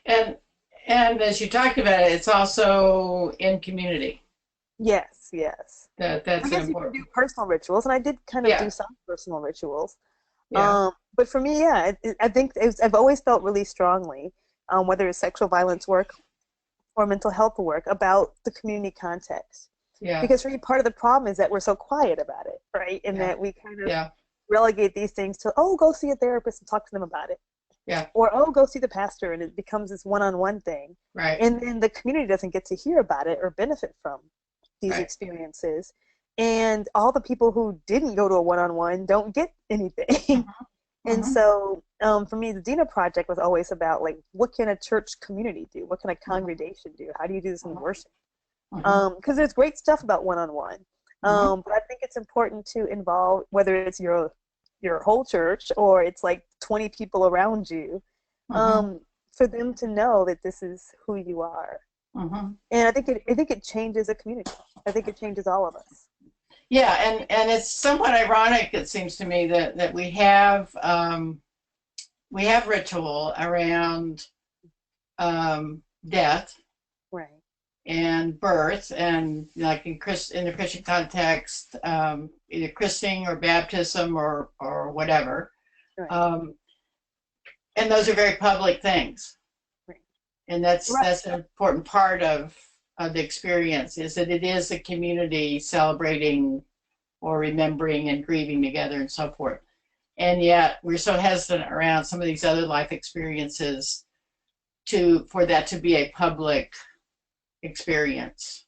And and as you talked about it, it's also in community. Yes, yes. I That's an guess you can do important. personal rituals, and I did kind of do Yeah. some personal rituals. Yeah. But for me, yeah, I think I've always felt really strongly, whether it's sexual violence work or mental health work, about the community context. Yeah. Because for me, part of the problem is that we're so quiet about it, right? And Yeah. that we kind of Yeah. relegate these things to, oh, go see a therapist and talk to them about it. Yeah. Or, oh, go see the pastor, and it becomes this one-on-one thing. Right. And then the community doesn't get to hear about it or benefit from these Right. experiences. And all the people who didn't go to a one-on-one don't get anything. Uh-huh. And Uh-huh. so for me, the Dina Project was always about like, what can a church community do? What can a Uh-huh. congregation do? How do you do this in Uh-huh. worship? Uh-huh. Because there's great stuff about one-on-one. Uh-huh. But I think it's important to involve, whether it's your whole church or it's like 20 people around you, Uh-huh. um, for them to know that this is who you are. Uh-huh. And I think it changes a community. I think it changes all of us. Yeah, and it's somewhat ironic, it seems to me, that we have ritual around death Right. and birth, and like in the Christian context, either christening or baptism or whatever, Right. and those are very public things, Right. and Right. that's an important part of the experience, is that it is a community celebrating or remembering and grieving together and so forth. And yet we're so hesitant around some of these other life experiences for that to be a public experience.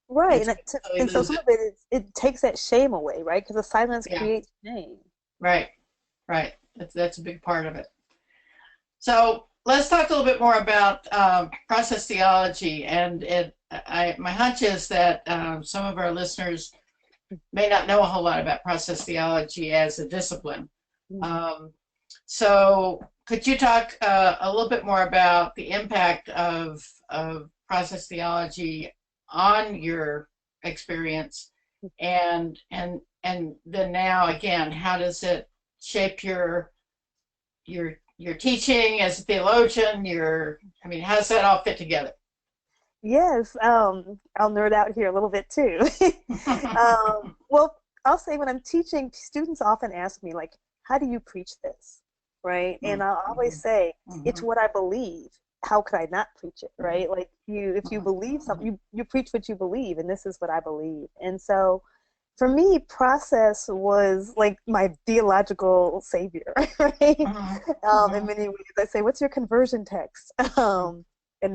Right. And so, we And so lose some it. of it takes that shame away, right? Because the silence Yeah, creates shame. right, right. That's a big part of it. So let's talk a little bit more about process theology. And my hunch is that some of our listeners may not know a whole lot about process theology as a discipline. Um, so could you talk a little bit more about the impact of process theology on your experience, and then now again, how does it shape your teaching as a theologian? I mean, how does that all fit together? Yes, I'll nerd out here a little bit too. Well, I'll say when I'm teaching, students often ask me, like, how do you preach this? Right? And I'll always say, it's what I believe. How could I not preach it? Right? Like if you believe something, you preach what you believe, and this is what I believe. And so for me, process was like my theological savior, right? In many ways, I say, what's your conversion text? And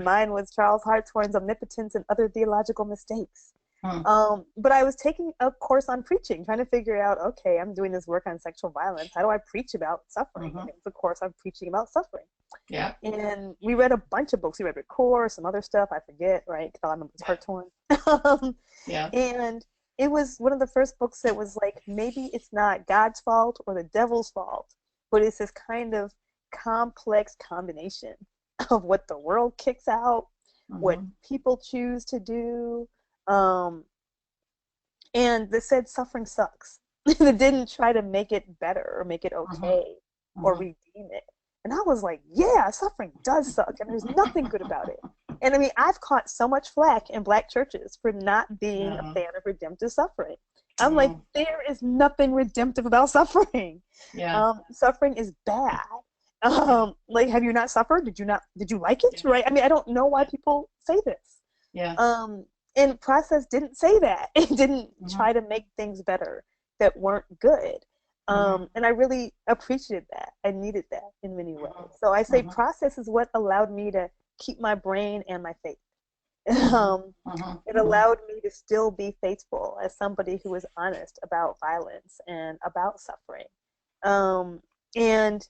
mine was Charles Hartshorne's Omnipotence and Other Theological Mistakes. But I was taking a course on preaching, trying to figure out, okay, I'm doing this work on sexual violence. How do I preach about suffering? And it was a course on preaching about suffering. Yeah. And we read a bunch of books. We read Core, some other stuff, I forget, right? Because I remember it was Hartshorne. Yeah. And it was one of the first books that was like, maybe it's not God's fault or the devil's fault, but it's this kind of complex combination of what the world kicks out, what people choose to do, and that said suffering sucks. That didn't try to make it better or make it okay or redeem it. And I was like, yeah, suffering does suck, and there's nothing good about it. And I mean, I've caught so much flack in Black churches for not being a fan of redemptive suffering. I'm like, there is nothing redemptive about suffering. Suffering is bad. Like, have you not suffered? Did you like it? Right? I mean, I don't know why people say this. And process didn't say that. It didn't try to make things better that weren't good. And I really appreciated that. I needed that in many ways. So I say process is what allowed me to keep my brain and my faith. It allowed me to still be faithful as somebody who was honest about violence and about suffering. And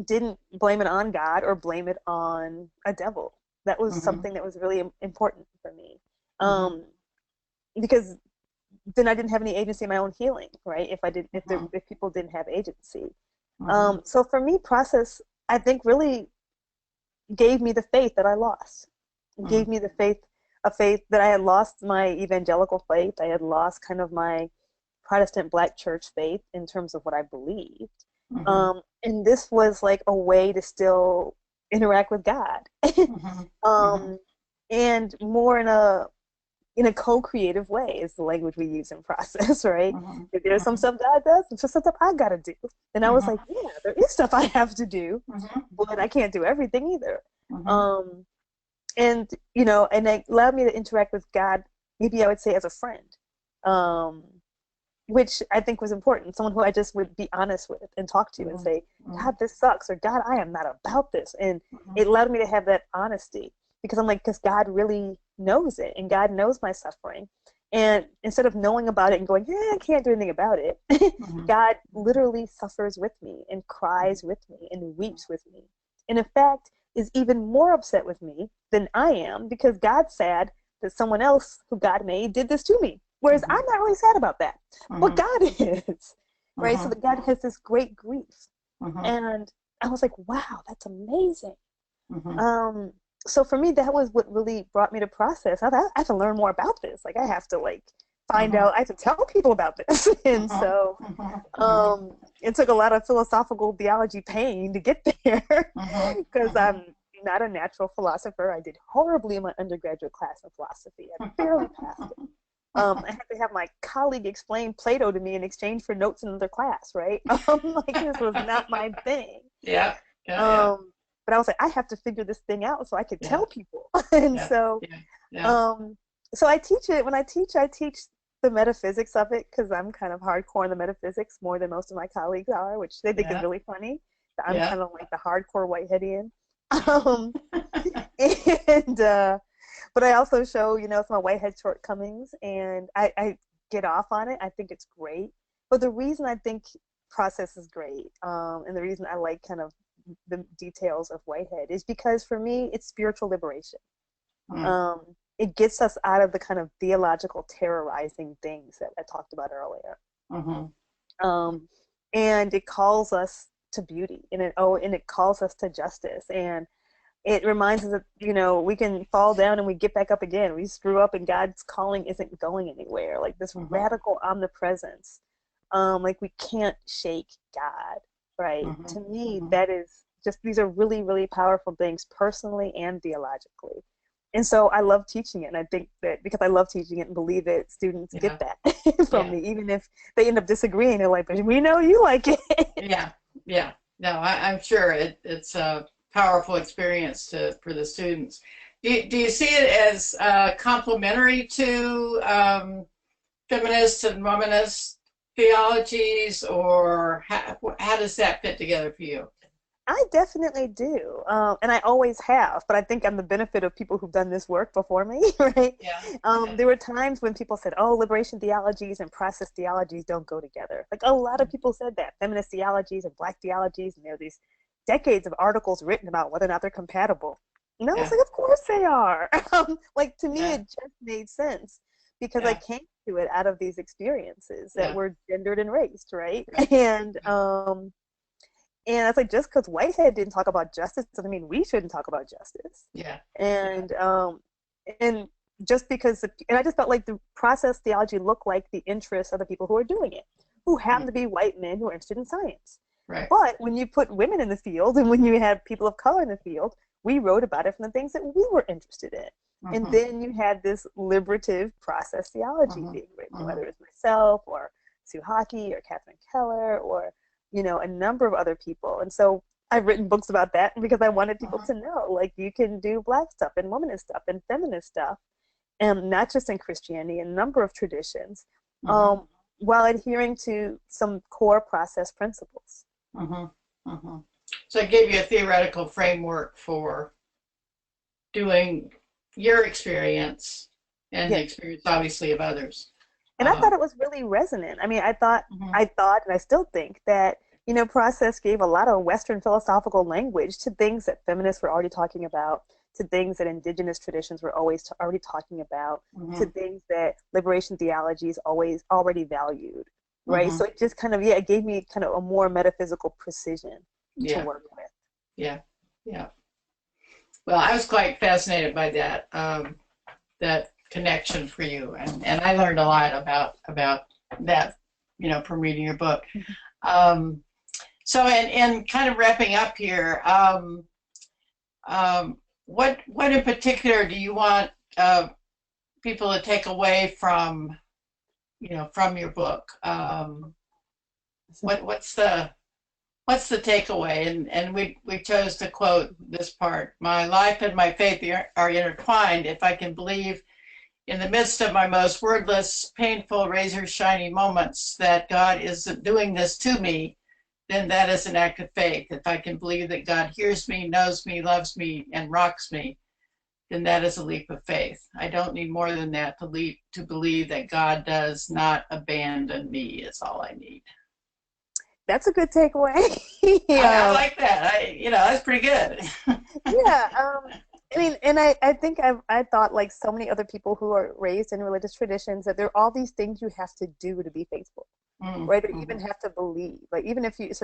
didn't blame it on God or blame it on a devil. That was something that was really important for me. Because then I didn't have any agency in my own healing, right? If people didn't have agency. So for me, process, I think, really gave me the faith that I lost. Gave me a faith that I had lost my evangelical faith. I had lost kind of my Protestant Black church faith in terms of what I believed. And this was like a way to still interact with God. And more in a co-creative way is the language we use in process, right? If there's some stuff God does, there's some stuff I gotta do. And I was like, yeah, there is stuff I have to do, but I can't do everything either. And and it allowed me to interact with God, maybe I would say as a friend, which I think was important. Someone who I just would be honest with and talk to and say, God, this sucks, or God, I am not about this. And it allowed me to have that honesty, because I'm like, because God really knows it, and God knows my suffering. And instead of knowing about it and going, I can't do anything about it, God literally suffers with me and cries with me and weeps with me. And in fact, is even more upset with me than I am, because God's sad that someone else who God made did this to me. Whereas I'm not really sad about that, but God is, right? So that God has this great grief. And I was like, wow, that's amazing. So for me, that was what really brought me to process. I have to learn more about this. Like, I have to find out, I have to tell people about this. And so it took a lot of philosophical theology pain to get there, because I'm not a natural philosopher. I did horribly in my undergraduate class in philosophy. I barely passed it. I had to have my colleague explain Plato to me in exchange for notes in another class, right? Like, this was not my thing. But I was like, I have to figure this thing out so I could tell people. And so I teach it. When I teach the metaphysics of it, because I'm kind of hardcore in the metaphysics more than most of my colleagues are, which they think is really funny. I'm kind of like the hardcore whiteheadian. But I also show, some of my whitehead shortcomings, and I get off on it. I think it's great. But the reason I think process is great, and the reason I like kind of the details of Whitehead, is because for me, it's spiritual liberation. It gets us out of the kind of theological terrorizing things that I talked about earlier. And it calls us to beauty, and it calls us to justice, and it reminds us that, we can fall down and we get back up again. We screw up and God's calling isn't going anywhere. Like this radical omnipresence. Like we can't shake God, right? To me, that is just, these are really, really powerful things personally and theologically. And so I love teaching it. And I think that because I love teaching it and believe it, students get that from me, even if they end up disagreeing. They're like, but we know you like it. No, I'm sure it's a powerful experience for the students. Do you see it as complementary to feminist and womanist theologies, or how does that fit together for you? I definitely do, and I always have, but I think I'm the benefit of people who've done this work before me, right? Yeah. There were times when people said, oh, liberation theologies and process theologies don't go together. Like, a lot of people said that, feminist theologies and black theologies, and there are these decades of articles written about whether or not they're compatible. And I was like, of course they are. Like, to me, it just made sense because I came to it out of these experiences that were gendered and raced, right? And it's like, just because Whitehead didn't talk about justice doesn't mean we shouldn't talk about justice. Yeah. And just because, and I just felt like the process theology looked like the interests of the people who are doing it, who happen to be white men who are interested in science. Right. But when you put women in the field and when you had people of color in the field, we wrote about it from the things that we were interested in. And then you had this liberative process theology being written, whether it's myself or Sue Hockey or Catherine Keller or, you know, a number of other people. And so I've written books about that because I wanted people to know, like, you can do black stuff and womanist stuff and feminist stuff, and not just in Christianity, a number of traditions, while adhering to some core process principles. So it gave you a theoretical framework for doing your experience and the experience, obviously, of others. And I thought it was really resonant. I mean, I thought, and I still think that, you know, process gave a lot of Western philosophical language to things that feminists were already talking about, to things that indigenous traditions were already talking about, to things that liberation theologies already valued, right? So it just kind of, it gave me kind of a more metaphysical precision to work with. Yeah. Well, I was quite fascinated by that, that connection for you, and I learned a lot about that, you know, from reading your book. So in kind of wrapping up here, what in particular do you want people to take away from, you know, from your book? What's the takeaway? And we chose to quote this part: "My life and my faith are intertwined. If I can believe in the midst of my most wordless, painful, razor-shiny moments that God is doing this to me, then that is an act of faith. If I can believe that God hears me, knows me, loves me, and rocks me, then that is a leap of faith. I don't need more than that to believe that God does not abandon me is all I need." That's a good takeaway. I like that. You know, that's pretty good. I mean, and I think I thought, like so many other people who are raised in religious traditions, that there are all these things you have to do to be faithful, right? Or even have to believe. Like, even if you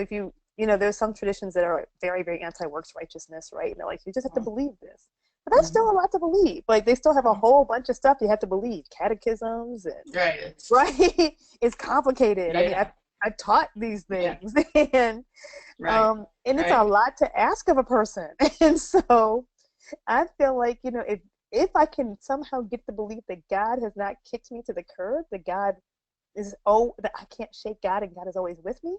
know, there's some traditions that are very, very anti-works righteousness, right? And they're like, you just have to believe this. But that's still a lot to believe. Like, they still have a whole bunch of stuff you have to believe. Catechisms and right? It's complicated. I mean, I've taught these things, and it's a lot to ask of a person. And so I feel like, you know, if I can somehow get the belief that God has not kicked me to the curb, that God is, that I can't shake God and God is always with me.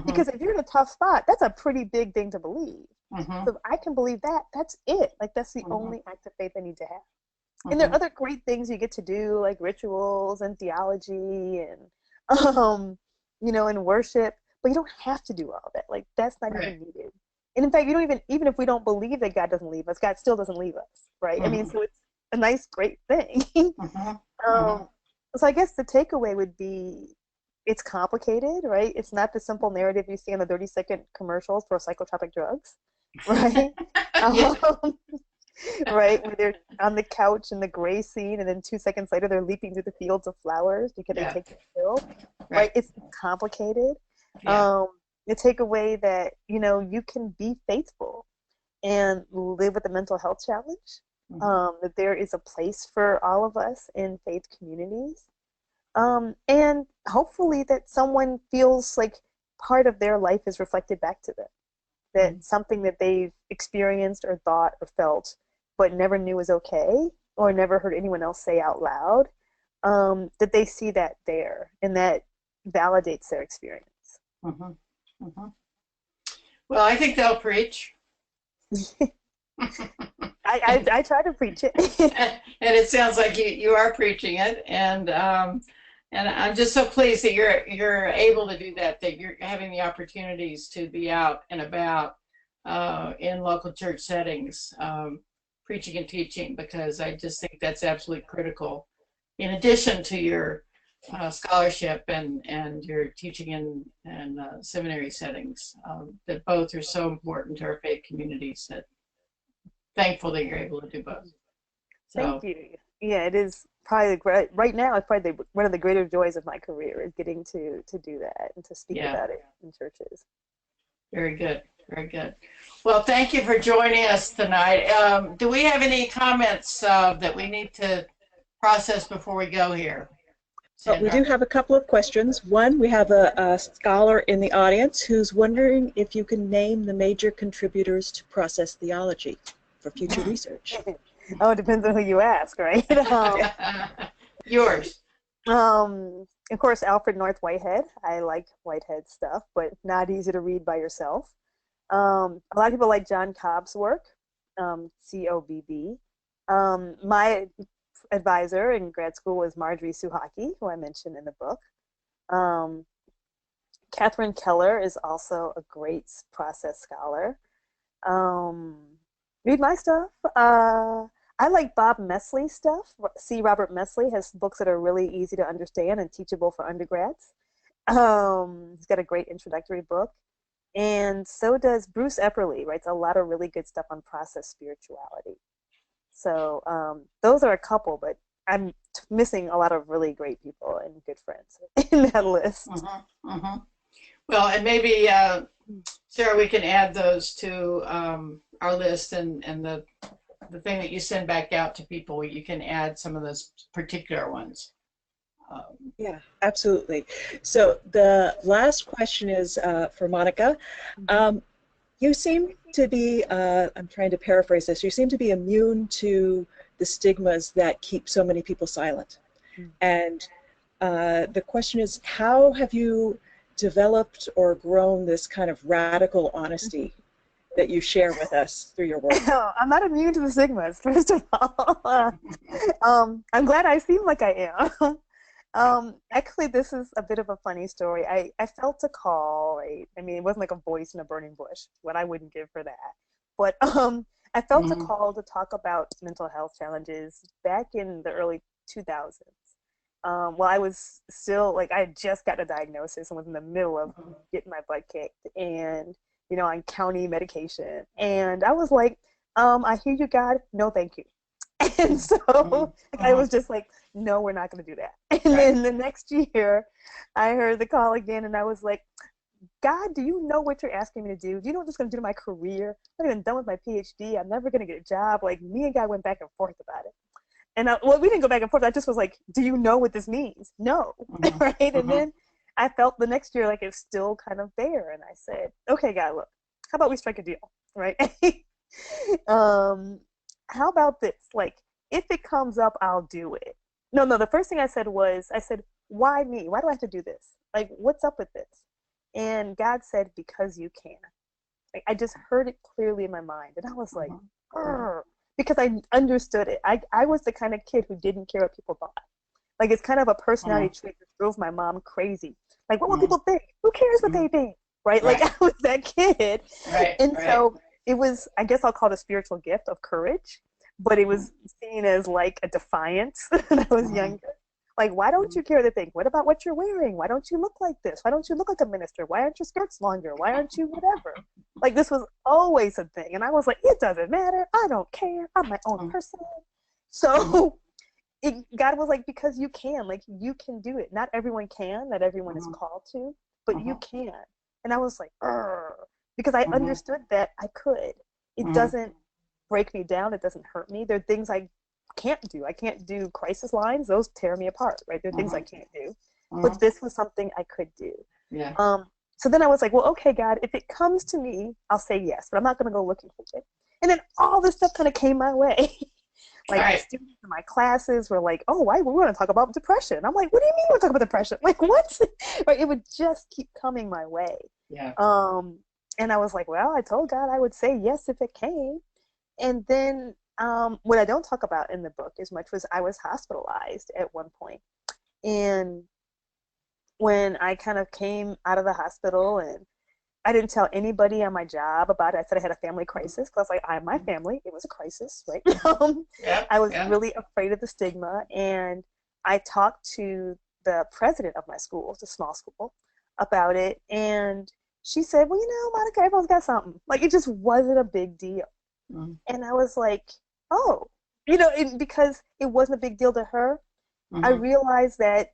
Because if you're in a tough spot, that's a pretty big thing to believe. So if I can believe that, that's it. Like, that's the only act of faith I need to have. And there are other great things you get to do, like rituals and theology and, you know, and worship, but you don't have to do all that. Like, that's not even needed. And in fact, you don't even if we don't believe that God doesn't leave us, God still doesn't leave us, right? I mean, so it's a nice, great thing. So I guess the takeaway would be, it's complicated, right? It's not the simple narrative you see in the 30-second commercials for psychotropic drugs, right? Right, where they're on the couch in the gray scene, and then 2 seconds later they're leaping through the fields of flowers because they take the pill, right? It's complicated. The takeaway that, you know, you can be faithful and live with a mental health challenge, that there is a place for all of us in faith communities, and hopefully that someone feels like part of their life is reflected back to them, that something that they've experienced or thought or felt but never knew was okay, or never heard anyone else say out loud, that they see that there, and that validates their experience. Well, I think they'll preach. I try to preach it. And it sounds like you are preaching it, and And I'm just so pleased that you're able to do that, that you're having the opportunities to be out and about in local church settings, preaching and teaching, because I just think that's absolutely critical. In addition to your scholarship and your teaching in seminary settings, that both are so important to our faith communities. That thankful that you're able to do both. So, thank you. Yeah, it is probably right now. It's probably one of the greater joys of my career is getting to do that and to speak about it in churches. Very good, very good. Well, thank you for joining us tonight. Do we have any comments that we need to process before we go here? We do have a couple of questions. One, we have a scholar in the audience who's wondering if you can name the major contributors to process theology for future research. Oh, it depends on who you ask, right? Yours. Of course, Alfred North Whitehead. I like Whitehead stuff, but not easy to read by yourself. A lot of people like John Cobb's work, C-O-B-B. My advisor in grad school was Marjorie Suhaki, who I mentioned in the book. Catherine Keller is also a great process scholar. Read my stuff. I like Bob Mesley's stuff. C. Robert Mesley has books that are really easy to understand and teachable for undergrads. He's got a great introductory book. And so does Bruce Epperly, writes a lot of really good stuff on process spirituality. So those are a couple, but I'm missing a lot of really great people and good friends in that list. Well, and maybe, Sarah, we can add those to our list, and the thing that you send back out to people, you can add some of those particular ones. Yeah, absolutely. So the last question is for Monica. You seem to be, I'm trying to paraphrase this, you seem to be immune to the stigmas that keep so many people silent. And the question is, how have you developed or grown this kind of radical honesty that you share with us through your work? I'm not immune to the stigmas, first of all. I'm glad I seem like I am. Actually, this is a bit of a funny story. I felt a call. I mean, it wasn't like a voice in a burning bush, what I wouldn't give for that. But I felt a call to talk about mental health challenges back in the early 2000s. Well, I was still, like, I had just got a diagnosis and was in the middle of getting my butt kicked and, you know, on county medication. And I was like, I hear you, God. No, thank you. And so I was just like, no, we're not going to do that. And then the next year, I heard the call again, and I was like, God, do you know what you're asking me to do? Do you know what this is going to do to my career? I'm not even done with my PhD. I'm never going to get a job. Like, me and God went back and forth about it. And well, we didn't go back and forth. I just was like, do you know what this means? No. Right? And then I felt the next year like it's still kind of there. And I said, okay, God, look, how about we strike a deal? Right? How about this? Like, if it comes up, I'll do it. No, the first thing I said, why me? Why do I have to do this? Like, what's up with this? And God said, because you can. Like, I just heard it clearly in my mind. And I was like, because I understood it. I was the kind of kid who didn't care what people thought. Like, it's kind of a personality trait that drove my mom crazy. Like, what will people think? Who cares what they think? Right? Like, I was that kid. So it was, I guess I'll call it a spiritual gift of courage, but it was seen as like a defiance when I was younger. Like, why don't you care what they think? What about what you're wearing? Why don't you look like this? Why don't you look like a minister? Why aren't your skirts longer? Why aren't you whatever? Like, this was always a thing. And I was like, it doesn't matter. I don't care. I'm my own person. So God was like, because you can. Like, you can do it. Not everyone can. Not everyone is called to. But you can. And I was like, because I understood that I could. It doesn't break me down. It doesn't hurt me. There are things I can't do. I can't do crisis lines. Those tear me apart, right? There are things I can't do. But this was something I could do. So then I was like, well, okay, God, if it comes to me, I'll say yes, but I'm not going to go looking for it. And then all this stuff kind of came my way. Like, the students in my classes were like, oh, why? We want to talk about depression. I'm like, what do you mean we want to talk about depression? Like, what? Right? It would just keep coming my way. And I was like, well, I told God I would say yes if it came. And then what I don't talk about in the book as much was I was hospitalized at one point. And when I kind of came out of the hospital, and I didn't tell anybody on my job about it. I said I had a family crisis because like I'm my family. It was a crisis, right? Yeah, I was yeah. really afraid of the stigma, and I talked to the president of my school, it's a small school, about it, and she said, "Well, Monica, everyone's got something." Like it just wasn't a big deal, and I was like, "Oh, because it wasn't a big deal to her." I realized that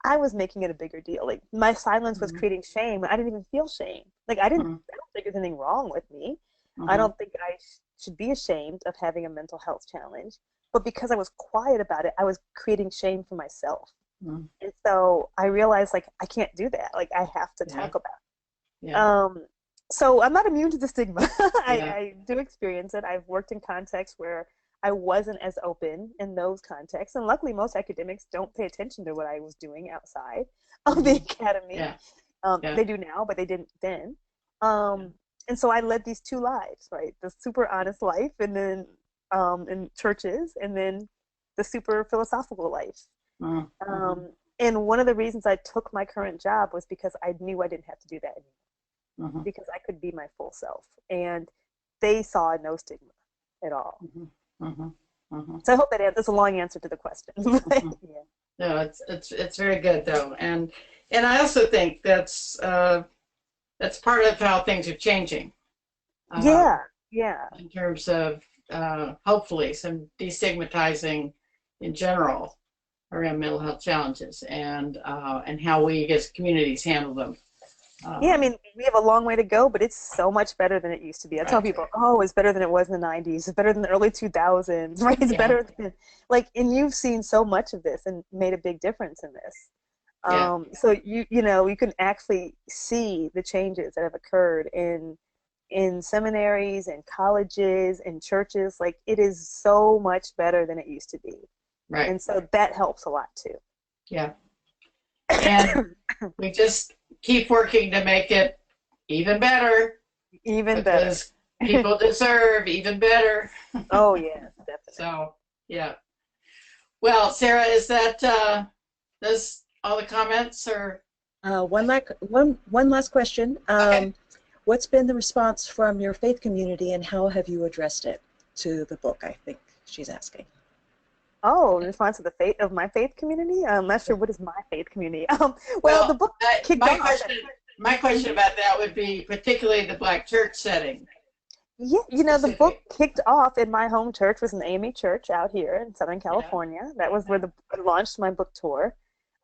I was making it a bigger deal. Like my silence was creating shame. I didn't even feel shame. Like I don't think there's anything wrong with me. I don't think I should be ashamed of having a mental health challenge. But because I was quiet about it, I was creating shame for myself. And so I realized like I can't do that. Like I have to talk about it. Yeah. So I'm not immune to the stigma. Yeah. I do experience it. I've worked in contexts where I wasn't as open in those contexts. And luckily, most academics don't pay attention to what I was doing outside of the academy. Yeah. They do now, but they didn't then. And so I led these two lives, right? The super honest life, and then in churches, and then the super philosophical life. And one of the reasons I took my current job was because I knew I didn't have to do that anymore, because I could be my full self. And they saw no stigma at all. So I hope that that's a long answer to the question. Yeah. No, it's very good though, and I also think that's part of how things are changing. Yeah. In terms of hopefully some destigmatizing in general around mental health challenges, and how we as communities handle them. Yeah, I mean, we have a long way to go, but it's so much better than it used to be. I tell people, oh, it's better than it was in the 90s. It's better than the early 2000s, right? It's better than, like, and you've seen so much of this and made a big difference in this. So you can actually see the changes that have occurred in seminaries and colleges and churches. Like, it is so much better than it used to be. Right. And so that helps a lot too. Yeah. And we just keep working to make it even better. Even better. Because people deserve even better. Oh, yeah, definitely. So, yeah. Well, Sarah, is that those all the comments, or? One last question. Okay. What's been the response from your faith community, and how have you addressed it to the book, I think she's asking. Oh, in response to the faith of my faith community? I'm not sure what is my faith community. Well, the book kicked off. My question about that would be particularly the Black church setting. Yeah, the book kicked off in my home church, was an AME church out here in Southern California. That was where I launched my book tour.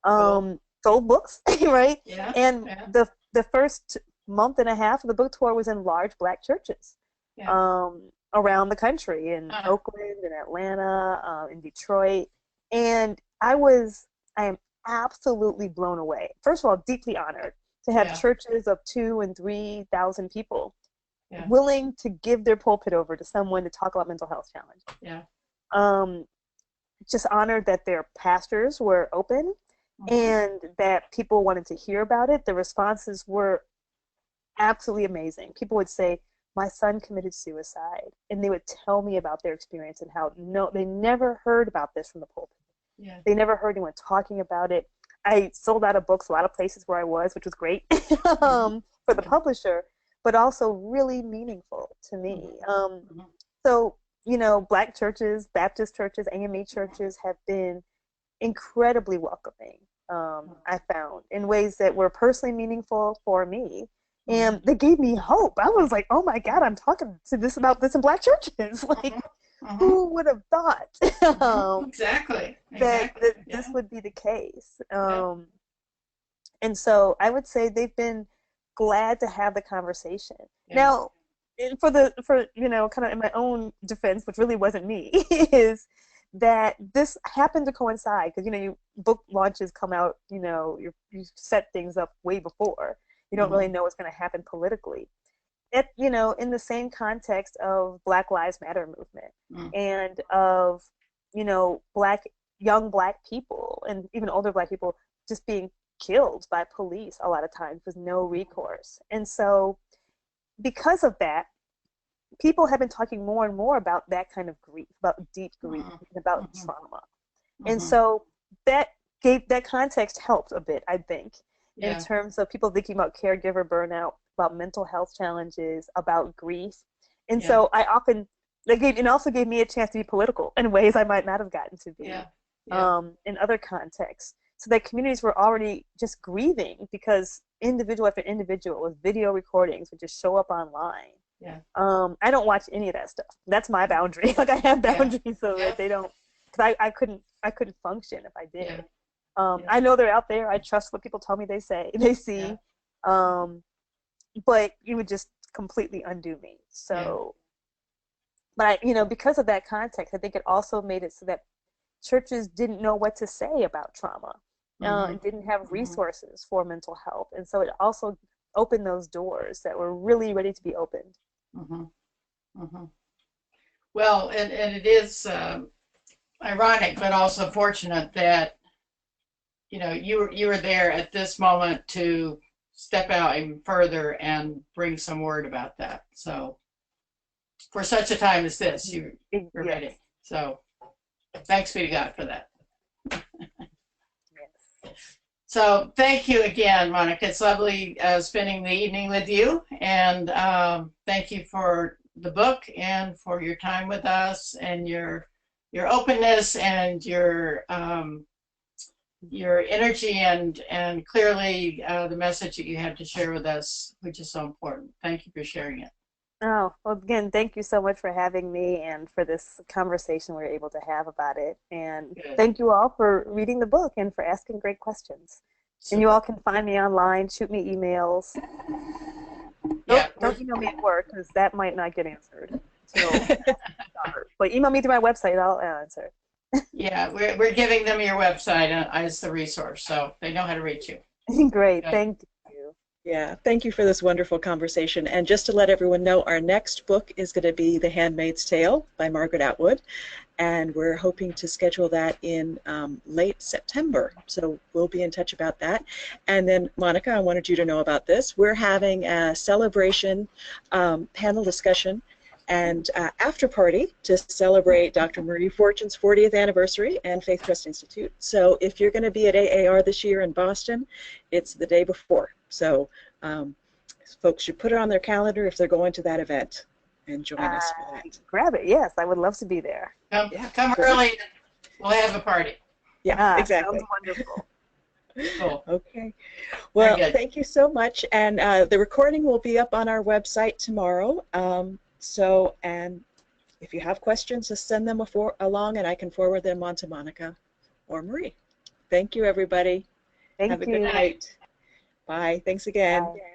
Sold books, right? Yeah. And the first month and a half of the book tour was in large Black churches. Around the country, in Oakland, in Atlanta, in Detroit. And I am absolutely blown away. First of all, deeply honored to have churches of 2,000 and 3,000 people willing to give their pulpit over to someone to talk about mental health challenge. Just honored that their pastors were open and that people wanted to hear about it. The responses were absolutely amazing. People would say, my son committed suicide, and they would tell me about their experience and how they never heard about this from the pulpit. They never heard anyone talking about it. I sold out of books a lot of places where I was, which was great for the publisher, but also really meaningful to me. So, Black churches, Baptist churches, AME churches have been incredibly welcoming, I found, in ways that were personally meaningful for me. And they gave me hope. I was like, oh my God, I'm talking about this in Black churches. Like, who would have thought Exactly. that this would be the case? And so I would say they've been glad to have the conversation. Now, for kind of in my own defense, which really wasn't me, is that this happened to coincide because, book launches come out, you set things up way before. You don't really know what's going to happen politically. In the same context of Black Lives Matter movement and of, young Black people and even older Black people just being killed by police a lot of times with no recourse. And so because of that, people have been talking more and more about that kind of grief, about deep grief, and about trauma. And so that that context helped a bit, I think, in terms of people thinking about caregiver burnout, about mental health challenges, about grief. And so I often, it also gave me a chance to be political in ways I might not have gotten to be in other contexts. So that communities were already just grieving because individual after individual with video recordings would just show up online. I don't watch any of that stuff. That's my boundary. Like I have boundaries so that they don't, because I couldn't function if I did. I know they're out there. I trust what people tell me they see. But you would just completely undo me. So, but because of that context, I think it also made it so that churches didn't know what to say about trauma, and didn't have resources for mental health. And so it also opened those doors that were really ready to be opened. Well, and it is ironic, but also fortunate that you were there at this moment to step out even further and bring some word about that. So for such a time as this, you're ready. So thanks be to God for that. So thank you again, Monica. It's lovely spending the evening with you, and thank you for the book and for your time with us and your openness and your energy and clearly the message that you have to share with us, which is so important. Thank you for sharing it. Oh, well, again, thank you so much for having me and for this conversation we were able to have about it. And thank you all for reading the book and for asking great questions. Super. And you all can find me online, shoot me emails. Don't email me at work because that might not get answered. So, but email me through my website, I'll answer. We're giving them your website as the resource, so they know how to reach you. Great, thank you. Yeah, thank you for this wonderful conversation. And just to let everyone know, our next book is going to be The Handmaid's Tale by Margaret Atwood, and we're hoping to schedule that in late September. So we'll be in touch about that. And then, Monica, I wanted you to know about this. We're having a celebration panel discussion and after party to celebrate Dr. Marie Fortune's 40th anniversary and Faith Trust Institute. So if you're going to be at AAR this year in Boston, it's the day before. So folks should put it on their calendar if they're going to that event and join us for that. Grab it, yes, I would love to be there. Come early, we'll have a party. Yeah, exactly. Sounds wonderful. Cool. Okay. Well, thank you so much. And the recording will be up on our website tomorrow. And if you have questions, just send them along and I can forward them on to Monica or Marie. Thank you, everybody. Thank you. Have a good night. Bye. Thanks again. Bye.